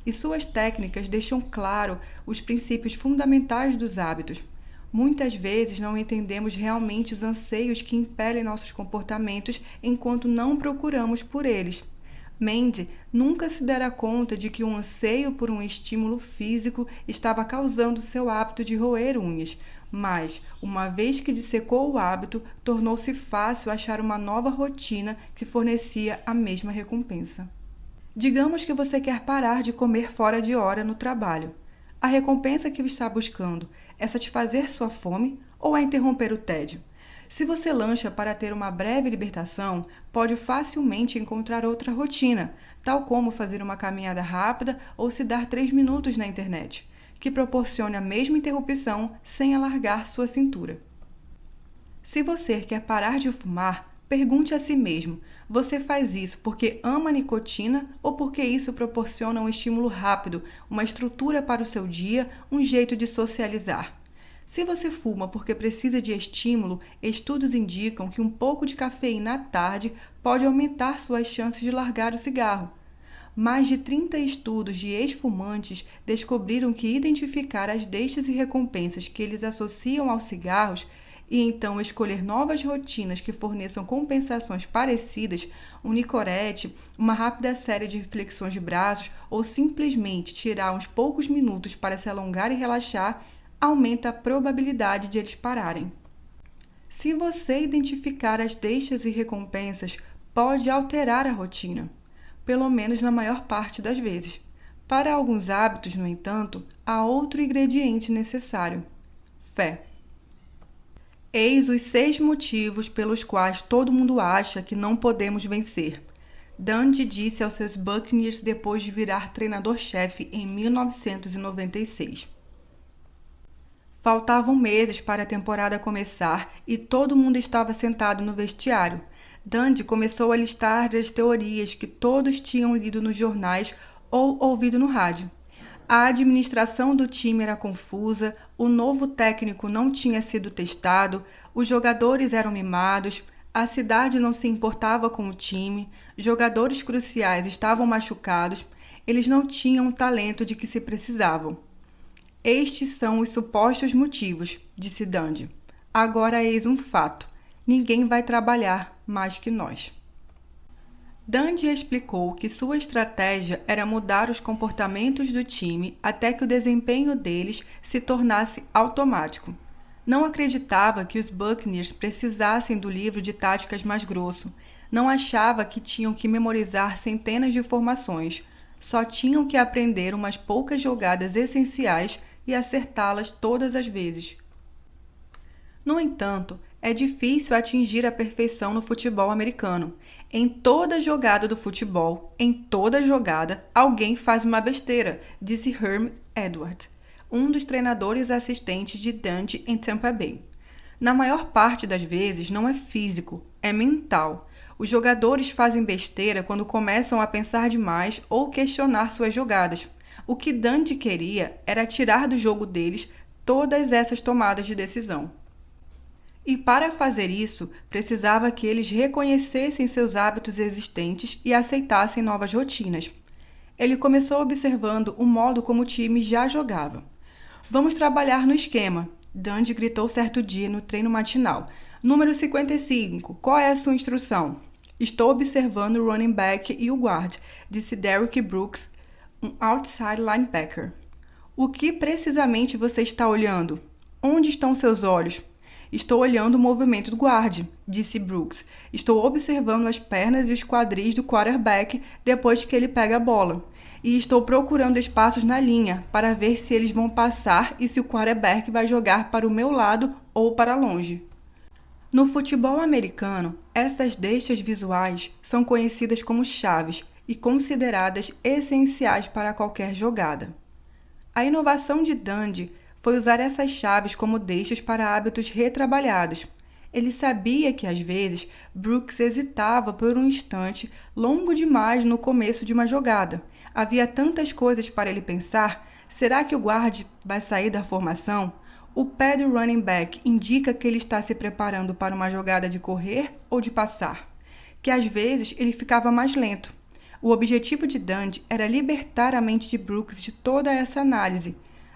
E suas técnicas deixam claro os princípios fundamentais dos hábitos. Muitas vezes não entendemos realmente os anseios que impelem nossos comportamentos enquanto não procuramos por eles. Mandy nunca se dera conta de que um anseio por um estímulo físico estava causando seu hábito de roer unhas, mas, uma vez que dissecou o hábito, tornou-se fácil achar uma nova rotina que fornecia a mesma recompensa. Digamos que você quer parar de comer fora de hora no trabalho. A recompensa que está buscando é satisfazer sua fome ou é interromper o tédio? Se você lancha para ter uma breve libertação, pode facilmente encontrar outra rotina, tal como fazer uma caminhada rápida ou se dar 3 minutos na internet, que proporcione a mesma interrupção sem alargar sua cintura. Se você quer parar de fumar, pergunte a si mesmo: você faz isso porque ama a nicotina ou porque isso proporciona um estímulo rápido, uma estrutura para o seu dia, um jeito de socializar? Se você fuma porque precisa de estímulo, estudos indicam que um pouco de cafeína à tarde pode aumentar suas chances de largar o cigarro. Mais de 30 estudos de ex-fumantes descobriram que identificar as deixas e recompensas que eles associam aos cigarros e então escolher novas rotinas que forneçam compensações parecidas, um nicorete, uma rápida série de flexões de braços ou simplesmente tirar uns poucos minutos para se alongar e relaxar, aumenta a probabilidade de eles pararem. Se você identificar as deixas e recompensas, pode alterar a rotina, pelo menos na maior parte das vezes. Para alguns hábitos, no entanto, há outro ingrediente necessário: fé. Eis os 6 motivos pelos quais todo mundo acha que não podemos vencer. Dundee disse aos seus Buccaneers depois de virar treinador-chefe em 1996. Faltavam meses para a temporada começar e todo mundo estava sentado no vestiário. Dundee começou a listar as teorias que todos tinham lido nos jornais ou ouvido no rádio. A administração do time era confusa, o novo técnico não tinha sido testado, os jogadores eram mimados, a cidade não se importava com o time, jogadores cruciais estavam machucados, eles não tinham o talento de que se precisavam. Estes são os supostos motivos, disse Dundee. Agora eis um fato: ninguém vai trabalhar mais que nós. Dundee explicou que sua estratégia era mudar os comportamentos do time até que o desempenho deles se tornasse automático. Não acreditava que os Buccaneers precisassem do livro de táticas mais grosso. Não achava que tinham que memorizar centenas de formações. Só tinham que aprender umas poucas jogadas essenciais e acertá-las todas as vezes. No entanto, é difícil atingir a perfeição no futebol americano. Em toda jogada do futebol, em toda jogada, alguém faz uma besteira, disse Herm Edwards, um dos treinadores assistentes de Dundee em Tampa Bay. Na maior parte das vezes não é físico, é mental. Os jogadores fazem besteira quando começam a pensar demais ou questionar suas jogadas. O que Dundee queria era tirar do jogo deles todas essas tomadas de decisão. E para fazer isso, precisava que eles reconhecessem seus hábitos existentes e aceitassem novas rotinas. Ele começou observando o modo como o time já jogava. Vamos trabalhar no esquema, Dundee gritou certo dia no treino matinal. Número 55, qual é a sua instrução? Estou observando o running back e o guard, disse Derrick Brooks, um outside linebacker. O que precisamente você está olhando? Onde estão seus olhos? Estou olhando o movimento do guard, disse Brooks. Estou observando as pernas e os quadris do quarterback depois que ele pega a bola. E estou procurando espaços na linha para ver se eles vão passar e se o quarterback vai jogar para o meu lado ou para longe. No futebol americano, essas deixas visuais são conhecidas como chaves e consideradas essenciais para qualquer jogada. A inovação de Dundee foi usar essas chaves como deixas para hábitos retrabalhados. Ele sabia que, às vezes, Brooks hesitava por um instante longo demais no começo de uma jogada. Havia tantas coisas para ele pensar. Será que o guarde vai sair da formação? O pé do running back indica que ele está se preparando para uma jogada de correr ou de passar, que às vezes ele ficava mais lento. O objetivo de Dundee era libertar a mente de Brooks de toda essa análise.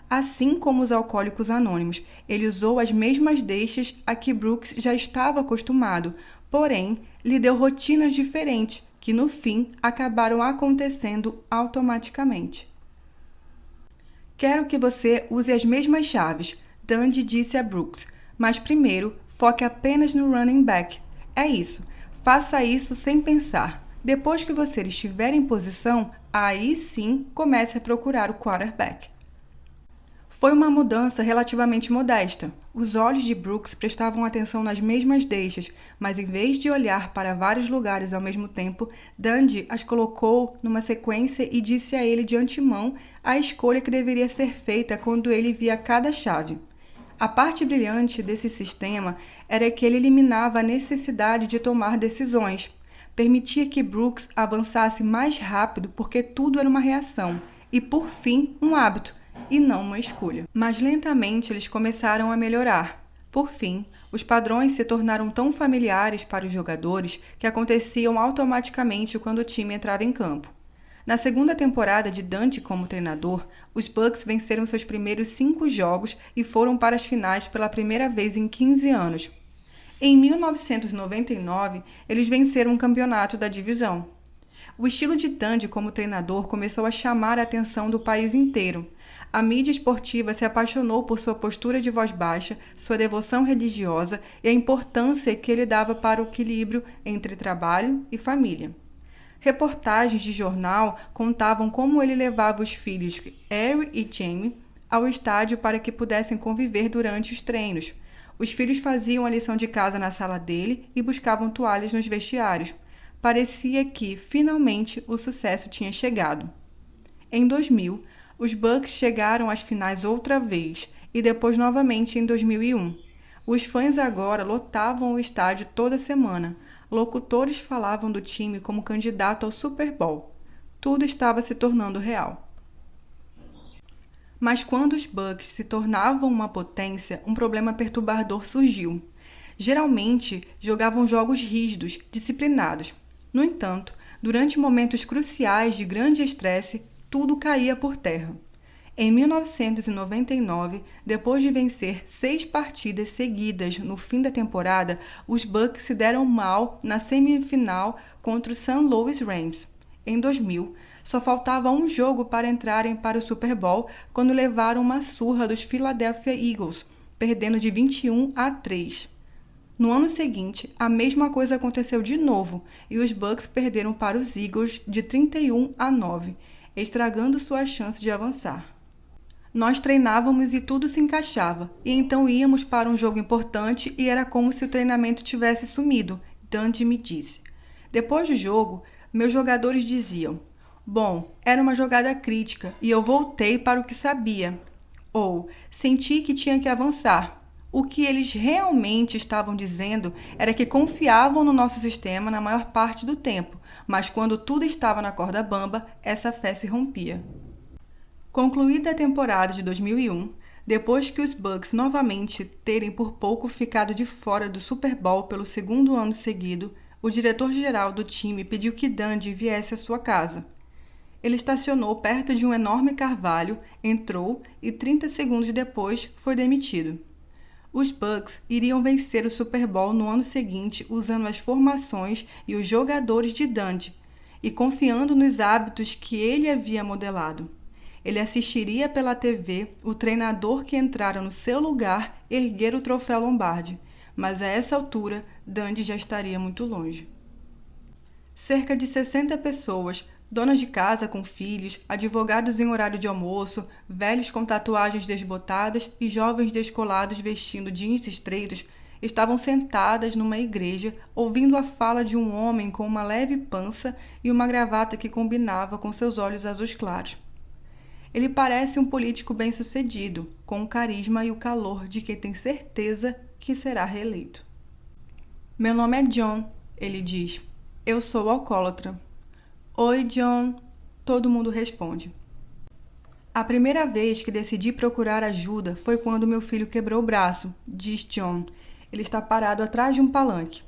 Assim como os alcoólicos anônimos, ele usou as mesmas deixas a que Brooks já estava acostumado, porém, lhe deu rotinas diferentes, que no fim acabaram acontecendo automaticamente. Quero que você use as mesmas chaves, Dundee disse a Brooks, mas primeiro foque apenas no running back. É isso, faça isso sem pensar. Depois que você estiver em posição, aí sim comece a procurar o quarterback. Foi uma mudança relativamente modesta. Os olhos de Brooks prestavam atenção nas mesmas deixas, mas em vez de olhar para vários lugares ao mesmo tempo, Dundee as colocou numa sequência e disse a ele de antemão a escolha que deveria ser feita quando ele via cada chave. A parte brilhante desse sistema era que ele eliminava a necessidade de tomar decisões. Permitia que Brooks avançasse mais rápido porque tudo era uma reação e, por fim, um hábito, e não uma escolha. Mas lentamente eles começaram a melhorar. Por fim, os padrões se tornaram tão familiares para os jogadores que aconteciam automaticamente quando o time entrava em campo. Na segunda temporada de Dundee como treinador, os Bucks venceram seus primeiros 5 jogos e foram para as finais pela primeira vez em 15 anos. Em 1999, eles venceram o campeonato da divisão. O estilo de Dundee como treinador começou a chamar a atenção do país inteiro. A mídia esportiva se apaixonou por sua postura de voz baixa, sua devoção religiosa e a importância que ele dava para o equilíbrio entre trabalho e família. Reportagens de jornal contavam como ele levava os filhos Harry e Jamie ao estádio para que pudessem conviver durante os treinos. Os filhos faziam a lição de casa na sala dele e buscavam toalhas nos vestiários. Parecia que, finalmente, o sucesso tinha chegado. Em 2000, os Bucks chegaram às finais outra vez e depois novamente em 2001. Os fãs agora lotavam o estádio toda semana. Locutores falavam do time como candidato ao Super Bowl. Tudo estava se tornando real. Mas quando os Bucks se tornavam uma potência, um problema perturbador surgiu. Geralmente, jogavam jogos rígidos, disciplinados. No entanto, durante momentos cruciais de grande estresse, tudo caía por terra. Em 1999, depois de vencer 6 partidas seguidas no fim da temporada, os Bucks se deram mal na semifinal contra o St. Louis Rams. Em 2000, só faltava um jogo para entrarem para o Super Bowl quando levaram uma surra dos Philadelphia Eagles, perdendo de 21-3. No ano seguinte, a mesma coisa aconteceu de novo e os Bucks perderam para os Eagles de 31-9, estragando sua chance de avançar. Nós treinávamos e tudo se encaixava, e então íamos para um jogo importante e era como se o treinamento tivesse sumido, Dundee me disse. Depois do jogo, meus jogadores diziam, bom, era uma jogada crítica e eu voltei para o que sabia. Ou, senti que tinha que avançar. O que eles realmente estavam dizendo era que confiavam no nosso sistema na maior parte do tempo, mas quando tudo estava na corda bamba, essa fé se rompia. Concluída a temporada de 2001, depois que os Bucks novamente terem por pouco ficado de fora do Super Bowl pelo segundo ano seguido, o diretor-geral do time pediu que Dundee viesse à sua casa. Ele estacionou perto de um enorme carvalho, entrou e 30 segundos depois foi demitido. Os Bucks iriam vencer o Super Bowl no ano seguinte usando as formações e os jogadores de Dundee e confiando nos hábitos que ele havia modelado. Ele assistiria pela TV o treinador que entrara no seu lugar erguer o troféu Lombardi, mas a essa altura Dundee já estaria muito longe. Cerca de 60 pessoas, donas de casa com filhos, advogados em horário de almoço, velhos com tatuagens desbotadas e jovens descolados vestindo jeans estreitos, estavam sentadas numa igreja ouvindo a fala de um homem com uma leve pança e uma gravata que combinava com seus olhos azuis claros. Ele parece um político bem-sucedido, com o carisma e o calor de quem tem certeza que será reeleito. Meu nome é John, ele diz. Eu sou alcoólatra. Oi, John, todo mundo responde. A primeira vez que decidi procurar ajuda foi quando meu filho quebrou o braço, diz John. Ele está parado atrás de um palanque.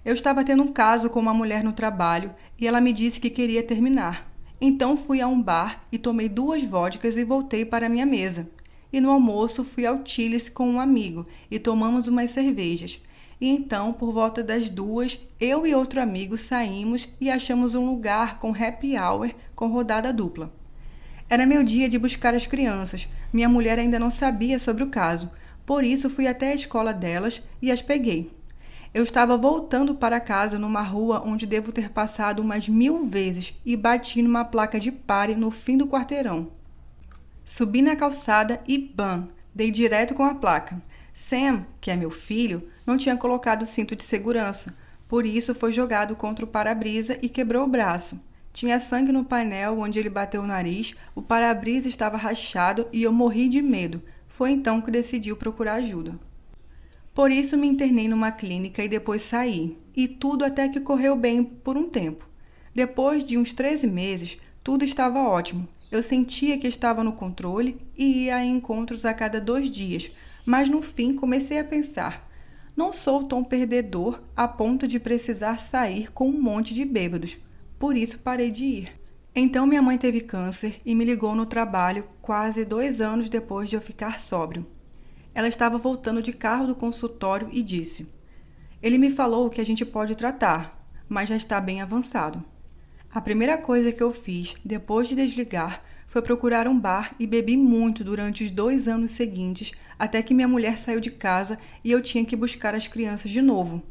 Eu estava tendo um caso com uma mulher no trabalho e ela me disse que queria terminar. Então fui a um bar e tomei 2 vodkas e voltei para a minha mesa. E no almoço fui ao Chili's com um amigo e tomamos umas cervejas. E então, por volta das 2, eu e outro amigo saímos e achamos um lugar com happy hour com rodada dupla. Era meu dia de buscar as crianças. Minha mulher ainda não sabia sobre o caso. Por isso fui até a escola delas e as peguei. Eu estava voltando para casa numa rua onde devo ter passado umas 1000 vezes e bati numa placa de pare no fim do quarteirão. Subi na calçada e bam! Dei direto com a placa. Sam, que é meu filho, não tinha colocado o cinto de segurança, por isso foi jogado contra o para-brisa e quebrou o braço. Tinha sangue no painel onde ele bateu o nariz, o para-brisa estava rachado e eu morri de medo. Foi então que decidiu procurar ajuda. Por isso me internei numa clínica e depois saí, e tudo até que correu bem por um tempo. Depois de uns 13 meses, tudo estava ótimo. Eu sentia que estava no controle e ia a encontros a cada 2 dias, mas no fim comecei a pensar, não sou tão perdedor a ponto de precisar sair com um monte de bêbados, por isso parei de ir. Então minha mãe teve câncer e me ligou no trabalho quase 2 anos depois de eu ficar sóbrio. Ela estava voltando de carro do consultório e disse, ele me falou que a gente pode tratar, mas já está bem avançado. A primeira coisa que eu fiz, depois de desligar, foi procurar um bar e bebi muito durante os 2 anos seguintes, até que minha mulher saiu de casa e eu tinha que buscar as crianças de novo.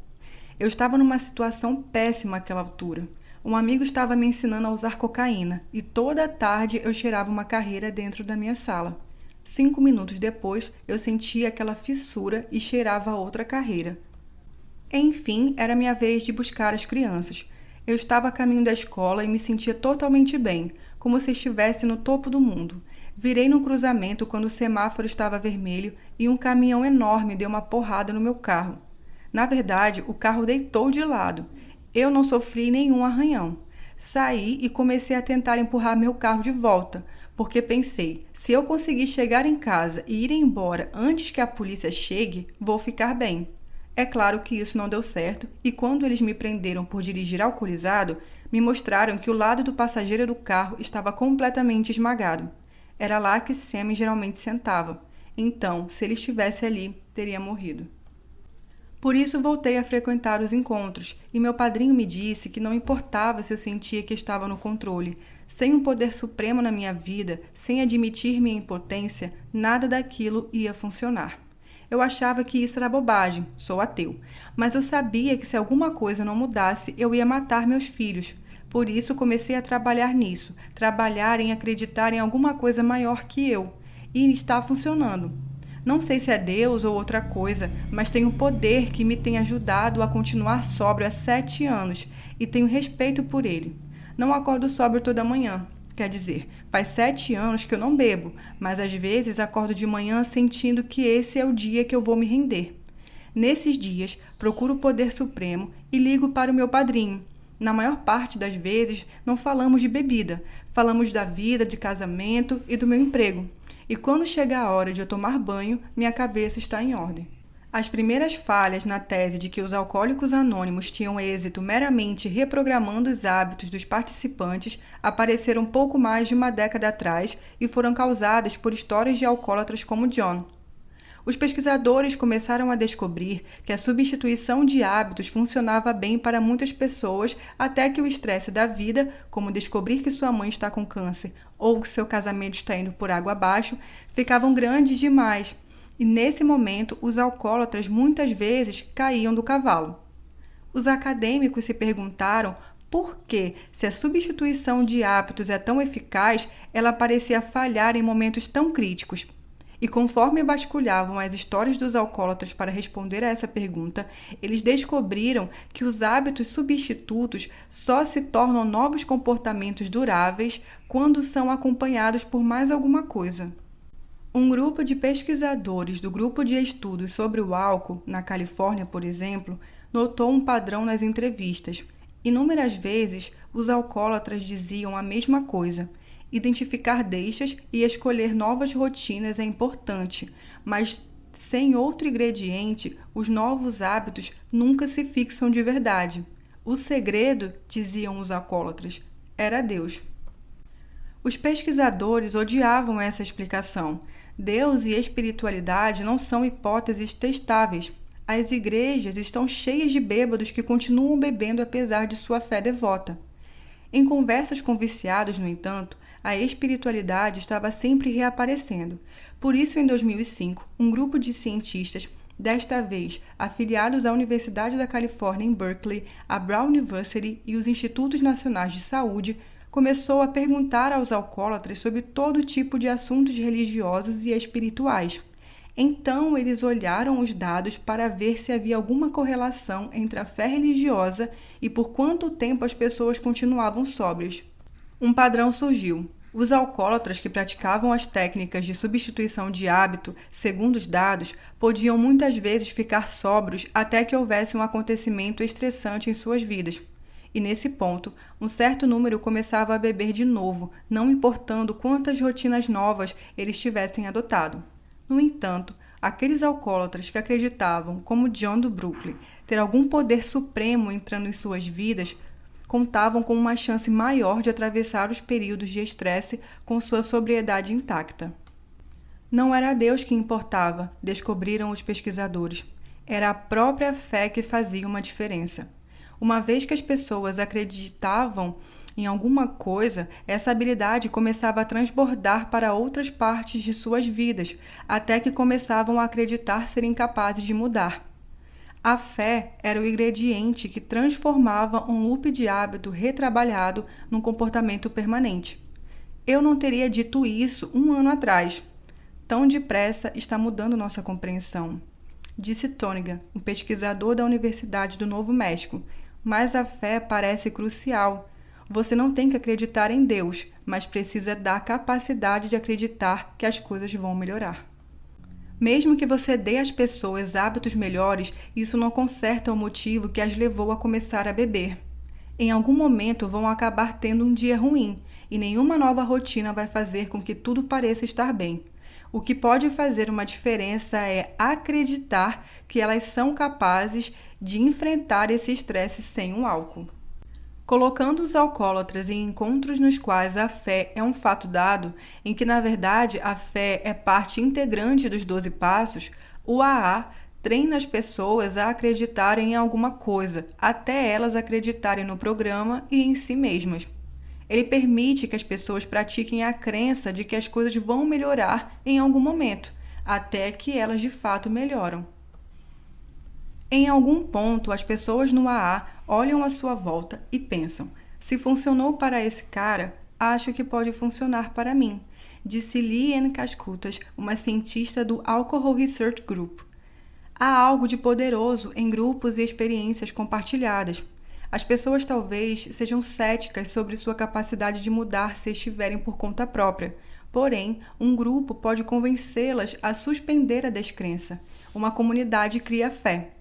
Eu estava numa situação péssima àquela altura. Um amigo estava me ensinando a usar cocaína e toda a tarde eu cheirava uma carreira dentro da minha sala. 5 minutos depois, eu sentia aquela fissura e cheirava outra carreira. Enfim, era minha vez de buscar as crianças. Eu estava a caminho da escola e me sentia totalmente bem, como se estivesse no topo do mundo. Virei num cruzamento quando o semáforo estava vermelho e um caminhão enorme deu uma porrada no meu carro. Na verdade, o carro deitou de lado. Eu não sofri nenhum arranhão. Saí e comecei a tentar empurrar meu carro de volta, porque pensei, se eu conseguir chegar em casa e ir embora antes que a polícia chegue, vou ficar bem. É claro que isso não deu certo e quando eles me prenderam por dirigir alcoolizado, me mostraram que o lado do passageiro do carro estava completamente esmagado. Era lá que Sam geralmente sentava. Então, se ele estivesse ali, teria morrido. Por isso voltei a frequentar os encontros, e meu padrinho me disse que não importava se eu sentia que estava no controle. Sem um poder supremo na minha vida, sem admitir minha impotência, nada daquilo ia funcionar. Eu achava que isso era bobagem, sou ateu, mas eu sabia que se alguma coisa não mudasse, eu ia matar meus filhos. Por isso comecei a trabalhar nisso, trabalhar em acreditar em alguma coisa maior que eu. E está funcionando. Não sei se é Deus ou outra coisa, mas tem um poder que me tem ajudado a continuar sóbrio há 7 anos e tenho respeito por ele. Não acordo sóbrio toda manhã. Quer dizer, faz 7 anos que eu não bebo, mas às vezes acordo de manhã sentindo que esse é o dia que eu vou me render. Nesses dias, procuro o poder supremo e ligo para o meu padrinho. Na maior parte das vezes, não falamos de bebida, falamos da vida, de casamento e do meu emprego. E quando chega a hora de eu tomar banho, minha cabeça está em ordem. As primeiras falhas na tese de que os alcoólicos anônimos tinham êxito meramente reprogramando os hábitos dos participantes apareceram pouco mais de uma década atrás e foram causadas por histórias de alcoólatras como John. Os pesquisadores começaram a descobrir que a substituição de hábitos funcionava bem para muitas pessoas, até que o estresse da vida, como descobrir que sua mãe está com câncer ou que seu casamento está indo por água abaixo, ficavam grandes demais. E nesse momento, os alcoólatras muitas vezes caíam do cavalo. Os acadêmicos se perguntaram por que, se a substituição de hábitos é tão eficaz, ela parecia falhar em momentos tão críticos. E conforme vasculhavam as histórias dos alcoólatras para responder a essa pergunta, eles descobriram que os hábitos substitutos só se tornam novos comportamentos duráveis quando são acompanhados por mais alguma coisa. Um grupo de pesquisadores do Grupo de Estudos sobre o Álcool, na Califórnia, por exemplo, notou um padrão nas entrevistas. Inúmeras vezes, os alcoólatras diziam a mesma coisa. Identificar deixas e escolher novas rotinas é importante, mas sem outro ingrediente, os novos hábitos nunca se fixam de verdade. O segredo, diziam os alcoólatras, era Deus. Os pesquisadores odiavam essa explicação. Deus e espiritualidade não são hipóteses testáveis. As igrejas estão cheias de bêbados que continuam bebendo apesar de sua fé devota. Em conversas com viciados, no entanto, a espiritualidade estava sempre reaparecendo. Por isso, em 2005, um grupo de cientistas, desta vez afiliados à Universidade da Califórnia em Berkeley, a Brown University e os Institutos Nacionais de Saúde, começou a perguntar aos alcoólatras sobre todo tipo de assuntos religiosos e espirituais. Então, eles olharam os dados para ver se havia alguma correlação entre a fé religiosa e por quanto tempo as pessoas continuavam sóbrias. Um padrão surgiu. Os alcoólatras que praticavam as técnicas de substituição de hábito, segundo os dados, podiam muitas vezes ficar sóbrios até que houvesse um acontecimento estressante em suas vidas. E nesse ponto, um certo número começava a beber de novo, não importando quantas rotinas novas eles tivessem adotado. No entanto, aqueles alcoólatras que acreditavam, como John do Brooklyn, ter algum poder supremo entrando em suas vidas, contavam com uma chance maior de atravessar os períodos de estresse com sua sobriedade intacta. Não era Deus que importava, descobriram os pesquisadores. Era a própria fé que fazia uma diferença. Uma vez que as pessoas acreditavam em alguma coisa, essa habilidade começava a transbordar para outras partes de suas vidas, até que começavam a acreditar serem capazes de mudar. A fé era o ingrediente que transformava um loop de hábito retrabalhado num comportamento permanente. Eu não teria dito isso um ano atrás. Tão depressa está mudando nossa compreensão, disse Tonigan, um pesquisador da Universidade do Novo México. Mas a fé parece crucial. Você não tem que acreditar em Deus, mas precisa da capacidade de acreditar que as coisas vão melhorar. Mesmo que você dê às pessoas hábitos melhores, isso não conserta o motivo que as levou a começar a beber. Em algum momento vão acabar tendo um dia ruim, e nenhuma nova rotina vai fazer com que tudo pareça estar bem. O que pode fazer uma diferença é acreditar que elas são capazes de enfrentar esse estresse sem o álcool. Colocando os alcoólatras em encontros nos quais a fé é um fato dado, em que, na verdade, a fé é parte integrante dos 12 passos, o AA treina as pessoas a acreditarem em alguma coisa, até elas acreditarem no programa e em si mesmas. Ele permite que as pessoas pratiquem a crença de que as coisas vão melhorar em algum momento, até que elas de fato melhoram. Em algum ponto, as pessoas no AA olham à sua volta e pensam: se funcionou para esse cara, acho que pode funcionar para mim, disse Leanne Cascutas, uma cientista do Alcohol Research Group. Há algo de poderoso em grupos e experiências compartilhadas. As pessoas talvez sejam céticas sobre sua capacidade de mudar se estiverem por conta própria. Porém, um grupo pode convencê-las a suspender a descrença. Uma comunidade cria fé.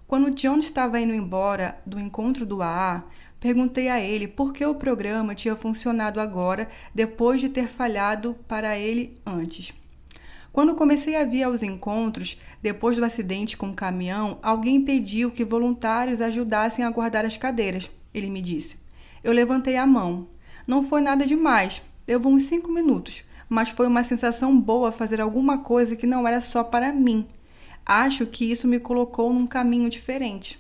Quando John estava indo embora do encontro do AA, perguntei a ele por que o programa tinha funcionado agora, depois de ter falhado para ele antes. Quando comecei a vir aos encontros, depois do acidente com o caminhão, alguém pediu que voluntários ajudassem a guardar as cadeiras, ele me disse. Eu levantei a mão. Não foi nada demais, levou uns 5 minutos, mas foi uma sensação boa fazer alguma coisa que não era só para mim. Acho que isso me colocou num caminho diferente.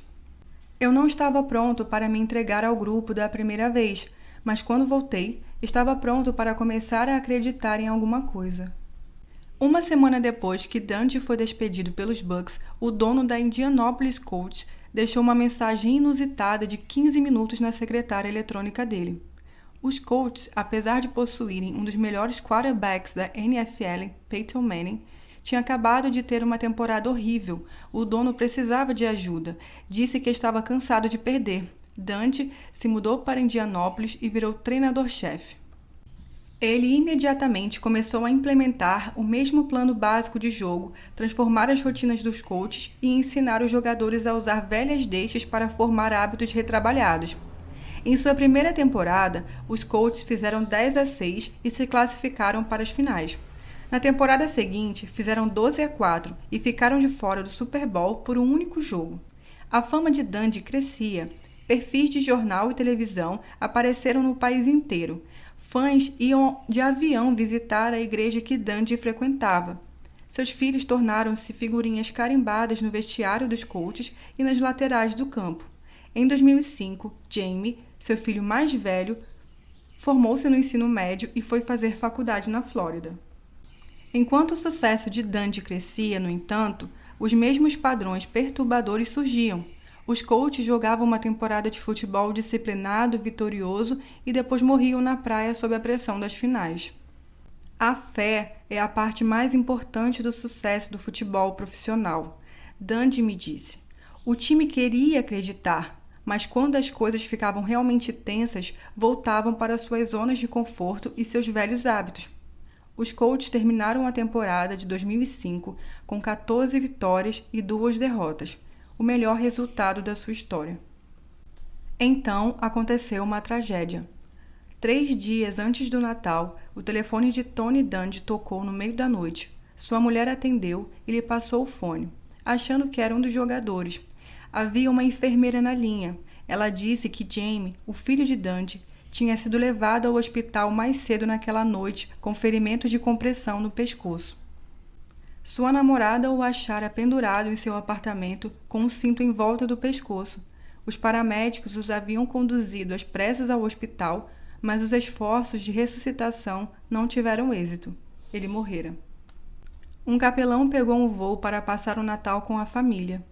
Eu não estava pronto para me entregar ao grupo da primeira vez, mas quando voltei, estava pronto para começar a acreditar em alguma coisa. Uma semana depois que Dundee foi despedido pelos Bucks, o dono da Indianapolis Colts deixou uma mensagem inusitada de 15 minutos na secretária eletrônica dele. Os Colts, apesar de possuírem um dos melhores quarterbacks da NFL, Peyton Manning, tinha acabado de ter uma temporada horrível. O dono precisava de ajuda. Disse que estava cansado de perder. Dundee se mudou para Indianápolis e virou treinador-chefe. Ele imediatamente começou a implementar o mesmo plano básico de jogo, transformar as rotinas dos coaches e ensinar os jogadores a usar velhas deixas para formar hábitos retrabalhados. Em sua primeira temporada, os Colts fizeram 10-6 e se classificaram para as finais. Na temporada seguinte, fizeram 12-4 e ficaram de fora do Super Bowl por um único jogo. A fama de Dundee crescia. Perfis de jornal e televisão apareceram no país inteiro. Fãs iam de avião visitar a igreja que Dundee frequentava. Seus filhos tornaram-se figurinhas carimbadas no vestiário dos Colts e nas laterais do campo. Em 2005, Jamie, seu filho mais velho, formou-se no ensino médio e foi fazer faculdade na Flórida. Enquanto o sucesso de Dundee crescia, no entanto, os mesmos padrões perturbadores surgiam. Os Colts jogavam uma temporada de futebol disciplinado, vitorioso e depois morriam na praia sob a pressão das finais. A fé é a parte mais importante do sucesso do futebol profissional. Dundee me disse. O time queria acreditar, mas quando as coisas ficavam realmente tensas, voltavam para suas zonas de conforto e seus velhos hábitos. Os Colts terminaram a temporada de 2005 com 14 vitórias e 2 derrotas, o melhor resultado da sua história. Então aconteceu uma tragédia. 3 dias antes do Natal, o telefone de Tony Dundee tocou no meio da noite. Sua mulher atendeu e lhe passou o fone, achando que era um dos jogadores. Havia uma enfermeira na linha. Ela disse que Jamie, o filho de Dundee, tinha sido levado ao hospital mais cedo naquela noite com ferimentos de compressão no pescoço. Sua namorada o achara pendurado em seu apartamento com um cinto em volta do pescoço. Os paramédicos os haviam conduzido às pressas ao hospital, mas os esforços de ressuscitação não tiveram êxito. Ele morrera. Um capelão pegou um voo para passar o Natal com a família.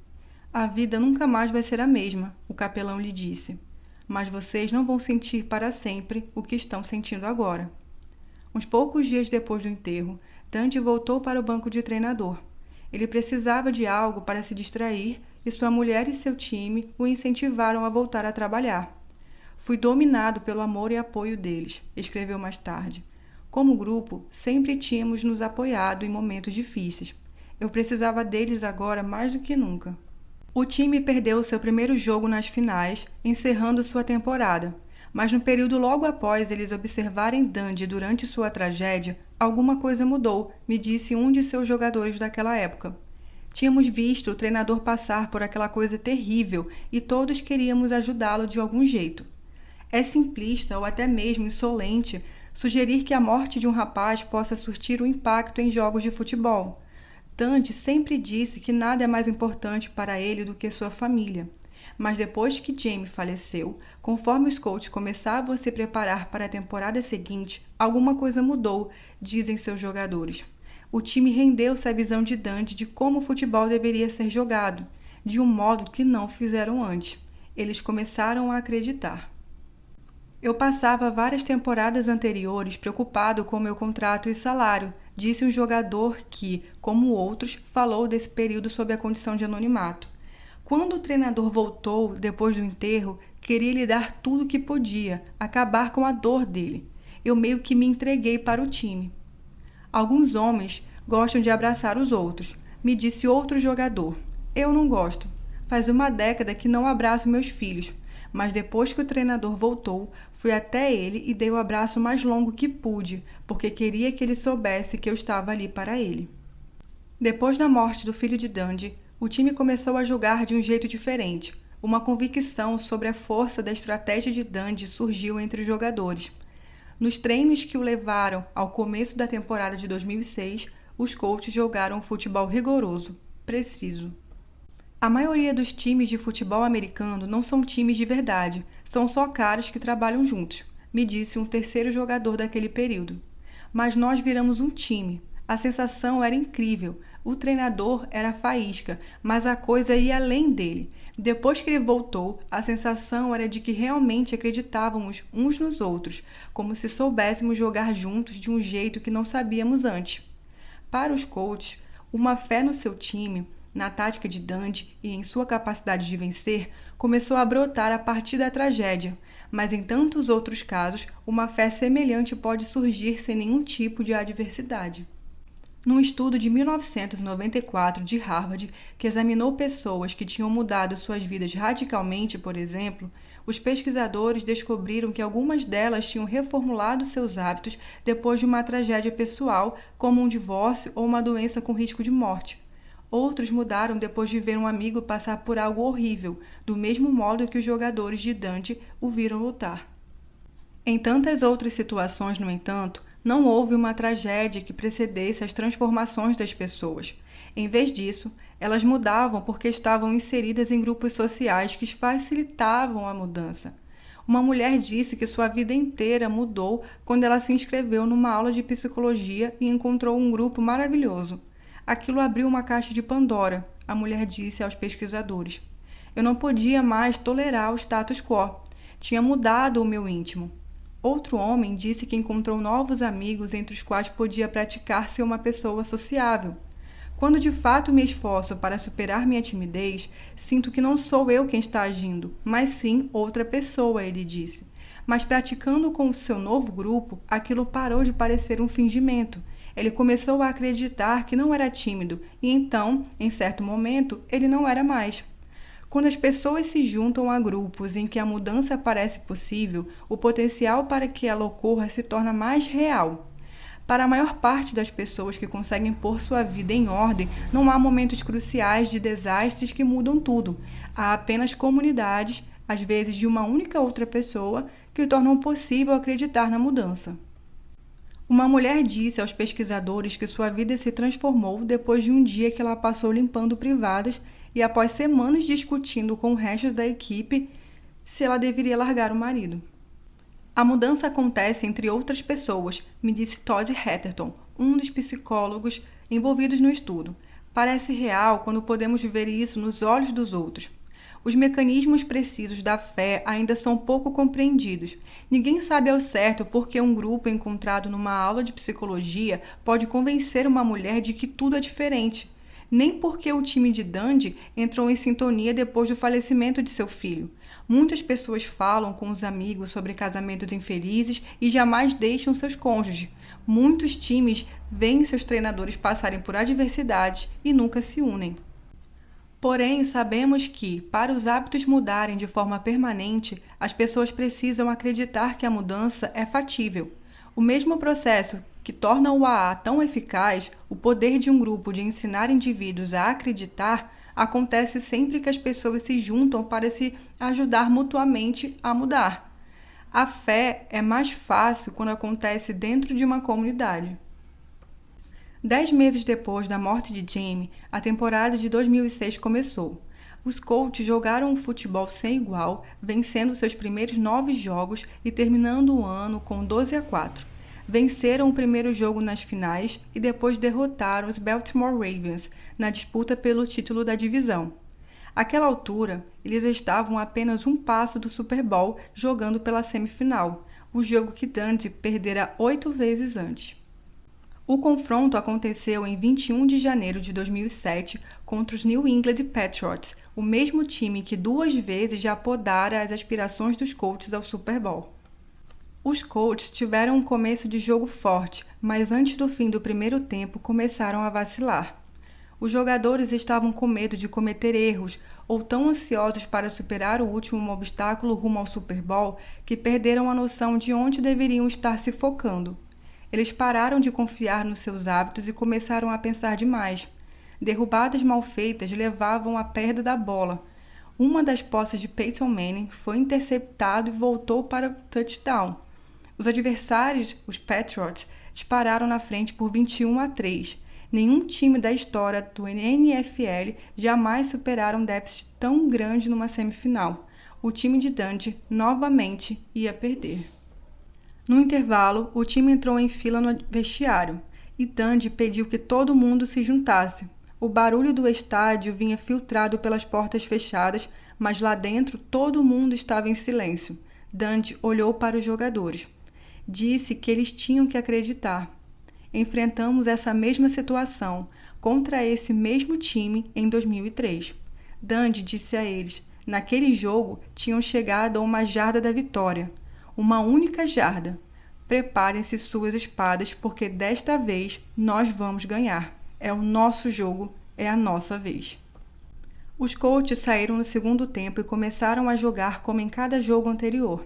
A vida nunca mais vai ser a mesma, o capelão lhe disse. Mas vocês não vão sentir para sempre o que estão sentindo agora. Uns poucos dias depois do enterro, Dundee voltou para o banco de treinador. Ele precisava de algo para se distrair e sua mulher e seu time o incentivaram a voltar a trabalhar. Fui dominado pelo amor e apoio deles, escreveu mais tarde. Como grupo, sempre tínhamos nos apoiado em momentos difíceis. Eu precisava deles agora mais do que nunca. O time perdeu seu primeiro jogo nas finais, encerrando sua temporada. Mas no período logo após eles observarem Dundee durante sua tragédia, alguma coisa mudou, me disse um de seus jogadores daquela época. Tínhamos visto o treinador passar por aquela coisa terrível e todos queríamos ajudá-lo de algum jeito. É simplista ou até mesmo insolente sugerir que a morte de um rapaz possa surtir um impacto em jogos de futebol. Dundee sempre disse que nada é mais importante para ele do que sua família. Mas depois que Jamie faleceu, conforme os Colts começavam a se preparar para a temporada seguinte, alguma coisa mudou, dizem seus jogadores. O time rendeu-se à visão de Dundee de como o futebol deveria ser jogado, de um modo que não fizeram antes. Eles começaram a acreditar. Eu passava várias temporadas anteriores preocupado com meu contrato e salário, disse um jogador que, como outros, falou desse período sob a condição de anonimato. Quando o treinador voltou, depois do enterro, queria lhe dar tudo o que podia, acabar com a dor dele. Eu meio que me entreguei para o time. Alguns homens gostam de abraçar os outros, me disse outro jogador. Eu não gosto. Faz uma década que não abraço meus filhos. Mas depois que o treinador voltou, fui até ele e dei o abraço mais longo que pude, porque queria que ele soubesse que eu estava ali para ele. Depois da morte do filho de Dundee, o time começou a jogar de um jeito diferente. Uma convicção sobre a força da estratégia de Dundee surgiu entre os jogadores. Nos treinos que o levaram ao começo da temporada de 2006, os coaches jogaram um futebol rigoroso, preciso. A maioria dos times de futebol americano não são times de verdade, são só caras que trabalham juntos, me disse um terceiro jogador daquele período. Mas nós viramos um time. A sensação era incrível. O treinador era faísca, mas a coisa ia além dele. Depois que ele voltou, a sensação era de que realmente acreditávamos uns nos outros, como se soubéssemos jogar juntos de um jeito que não sabíamos antes. Para os coaches, uma fé no seu time, na tática de Dundee e em sua capacidade de vencer, começou a brotar a partir da tragédia, mas em tantos outros casos, uma fé semelhante pode surgir sem nenhum tipo de adversidade. Num estudo de 1994 de Harvard, que examinou pessoas que tinham mudado suas vidas radicalmente, por exemplo, os pesquisadores descobriram que algumas delas tinham reformulado seus hábitos depois de uma tragédia pessoal, como um divórcio ou uma doença com risco de morte. Outros mudaram depois de ver um amigo passar por algo horrível, do mesmo modo que os jogadores de Dundee o viram lutar. Em tantas outras situações, no entanto, não houve uma tragédia que precedesse as transformações das pessoas. Em vez disso, elas mudavam porque estavam inseridas em grupos sociais que facilitavam a mudança. Uma mulher disse que sua vida inteira mudou quando ela se inscreveu numa aula de psicologia e encontrou um grupo maravilhoso. Aquilo abriu uma caixa de Pandora, a mulher disse aos pesquisadores. Eu não podia mais tolerar o status quo. Tinha mudado o meu íntimo. Outro homem disse que encontrou novos amigos entre os quais podia praticar ser uma pessoa sociável. Quando de fato me esforço para superar minha timidez, sinto que não sou eu quem está agindo, mas sim outra pessoa, ele disse. Mas praticando com o seu novo grupo, aquilo parou de parecer um fingimento. Ele começou a acreditar que não era tímido e então, em certo momento, ele não era mais. Quando as pessoas se juntam a grupos em que a mudança parece possível, o potencial para que ela ocorra se torna mais real. Para a maior parte das pessoas que conseguem pôr sua vida em ordem, não há momentos cruciais de desastres que mudam tudo. Há apenas comunidades, às vezes de uma única outra pessoa, que tornam possível acreditar na mudança. Uma mulher disse aos pesquisadores que sua vida se transformou depois de um dia que ela passou limpando privadas e após semanas discutindo com o resto da equipe se ela deveria largar o marido. A mudança acontece entre outras pessoas, me disse Todd Hatterton, um dos psicólogos envolvidos no estudo. Parece real quando podemos ver isso nos olhos dos outros. Os mecanismos precisos da fé ainda são pouco compreendidos. Ninguém sabe ao certo por que um grupo encontrado numa aula de psicologia pode convencer uma mulher de que tudo é diferente. Nem porque o time de Dundee entrou em sintonia depois do falecimento de seu filho. Muitas pessoas falam com os amigos sobre casamentos infelizes e jamais deixam seus cônjuges. Muitos times veem seus treinadores passarem por adversidades e nunca se unem. Porém, sabemos que, para os hábitos mudarem de forma permanente, as pessoas precisam acreditar que a mudança é fatível. O mesmo processo que torna o AA tão eficaz, o poder de um grupo de ensinar indivíduos a acreditar, acontece sempre que as pessoas se juntam para se ajudar mutuamente a mudar. A fé é mais fácil quando acontece dentro de uma comunidade. 10 meses depois da morte de Jamie, a temporada de 2006 começou. Os coaches jogaram um futebol sem igual, vencendo seus primeiros 9 jogos e terminando o ano com 12-4. Venceram o primeiro jogo nas finais e depois derrotaram os Baltimore Ravens na disputa pelo título da divisão. Àquela altura, eles estavam a apenas um passo do Super Bowl jogando pela semifinal, o jogo que Dundee perdera 8 vezes antes. O confronto aconteceu em 21 de janeiro de 2007 contra os New England Patriots, o mesmo time que 2 vezes já podara as aspirações dos coaches ao Super Bowl. Os Colts tiveram um começo de jogo forte, mas antes do fim do primeiro tempo começaram a vacilar. Os jogadores estavam com medo de cometer erros ou tão ansiosos para superar o último obstáculo rumo ao Super Bowl que perderam a noção de onde deveriam estar se focando. Eles pararam de confiar nos seus hábitos e começaram a pensar demais. Derrubadas mal feitas levavam à perda da bola. Uma das posses de Peyton Manning foi interceptado e voltou para o touchdown. Os adversários, os Patriots, dispararam na frente por 21-3. Nenhum time da história do NFL jamais superara um déficit tão grande numa semifinal. O time de Dundee novamente ia perder. No intervalo, o time entrou em fila no vestiário e Dundee pediu que todo mundo se juntasse. O barulho do estádio vinha filtrado pelas portas fechadas, mas lá dentro todo mundo estava em silêncio. Dundee olhou para os jogadores. Disse que eles tinham que acreditar. Enfrentamos essa mesma situação contra esse mesmo time em 2003. Dundee disse a eles: naquele jogo tinham chegado a uma jarda da vitória. Uma única jarda. Preparem-se suas espadas, porque desta vez nós vamos ganhar. É o nosso jogo, é a nossa vez. Os Colts saíram no segundo tempo e começaram a jogar como em cada jogo anterior.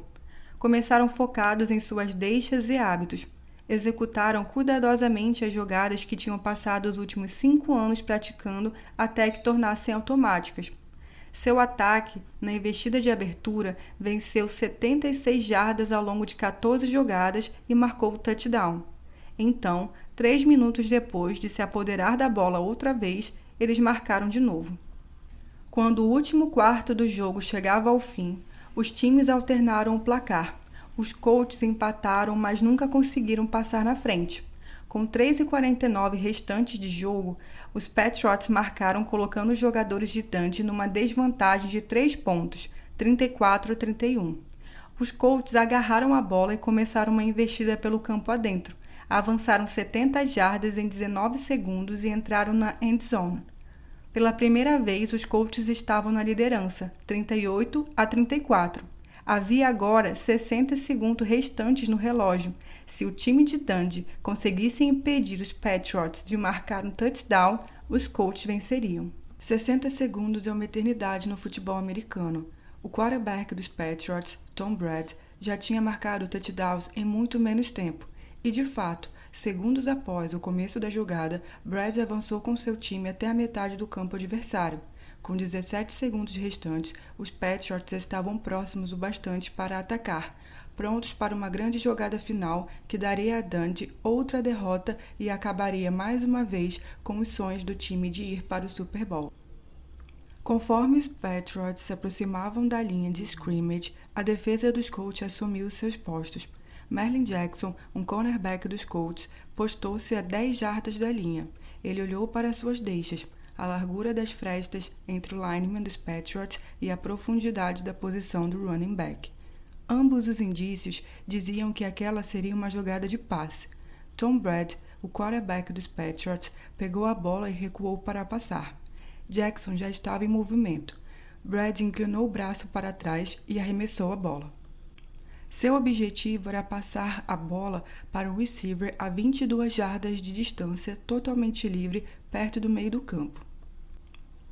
Começaram focados em suas deixas e hábitos. Executaram cuidadosamente as jogadas que tinham passado os últimos 5 anos praticando até que tornassem automáticas. Seu ataque, na investida de abertura, venceu 76 jardas ao longo de 14 jogadas e marcou o touchdown. Então, 3 minutos depois de se apoderar da bola outra vez, eles marcaram de novo. Quando o último quarto do jogo chegava ao fim, os times alternaram o placar. Os Colts empataram, mas nunca conseguiram passar na frente. Com 3:49 restantes de jogo, os Patriots marcaram colocando os jogadores de Dundee numa desvantagem de 3 pontos, 34-31. Os Colts agarraram a bola e começaram uma investida pelo campo adentro. Avançaram 70 jardas em 19 segundos e entraram na end zone. Pela primeira vez, os Colts estavam na liderança, 38-34. Havia agora 60 segundos restantes no relógio. Se o time de Dundee conseguisse impedir os Patriots de marcar um touchdown, os Colts venceriam. 60 segundos é uma eternidade no futebol americano. O quarterback dos Patriots, Tom Brady, já tinha marcado touchdowns em muito menos tempo. E, de fato, segundos após o começo da jogada, Brady avançou com seu time até a metade do campo adversário. Com 17 segundos restantes, os Patriots estavam próximos o bastante para atacar, prontos para uma grande jogada final que daria a Dundee outra derrota e acabaria mais uma vez com os sonhos do time de ir para o Super Bowl. Conforme os Patriots se aproximavam da linha de scrimmage, a defesa dos Colts assumiu seus postos. Marlin Jackson, um cornerback dos Colts, postou-se a 10 jardas da linha. Ele olhou para suas deixas, a largura das frestas entre o lineman dos Patriots e a profundidade da posição do running back. Ambos os indícios diziam que aquela seria uma jogada de passe. Tom Brady, o quarterback dos Patriots, pegou a bola e recuou para passar. Jackson já estava em movimento. Brady inclinou o braço para trás e arremessou a bola. Seu objetivo era passar a bola para o receiver a 22 jardas de distância, totalmente livre, perto do meio do campo.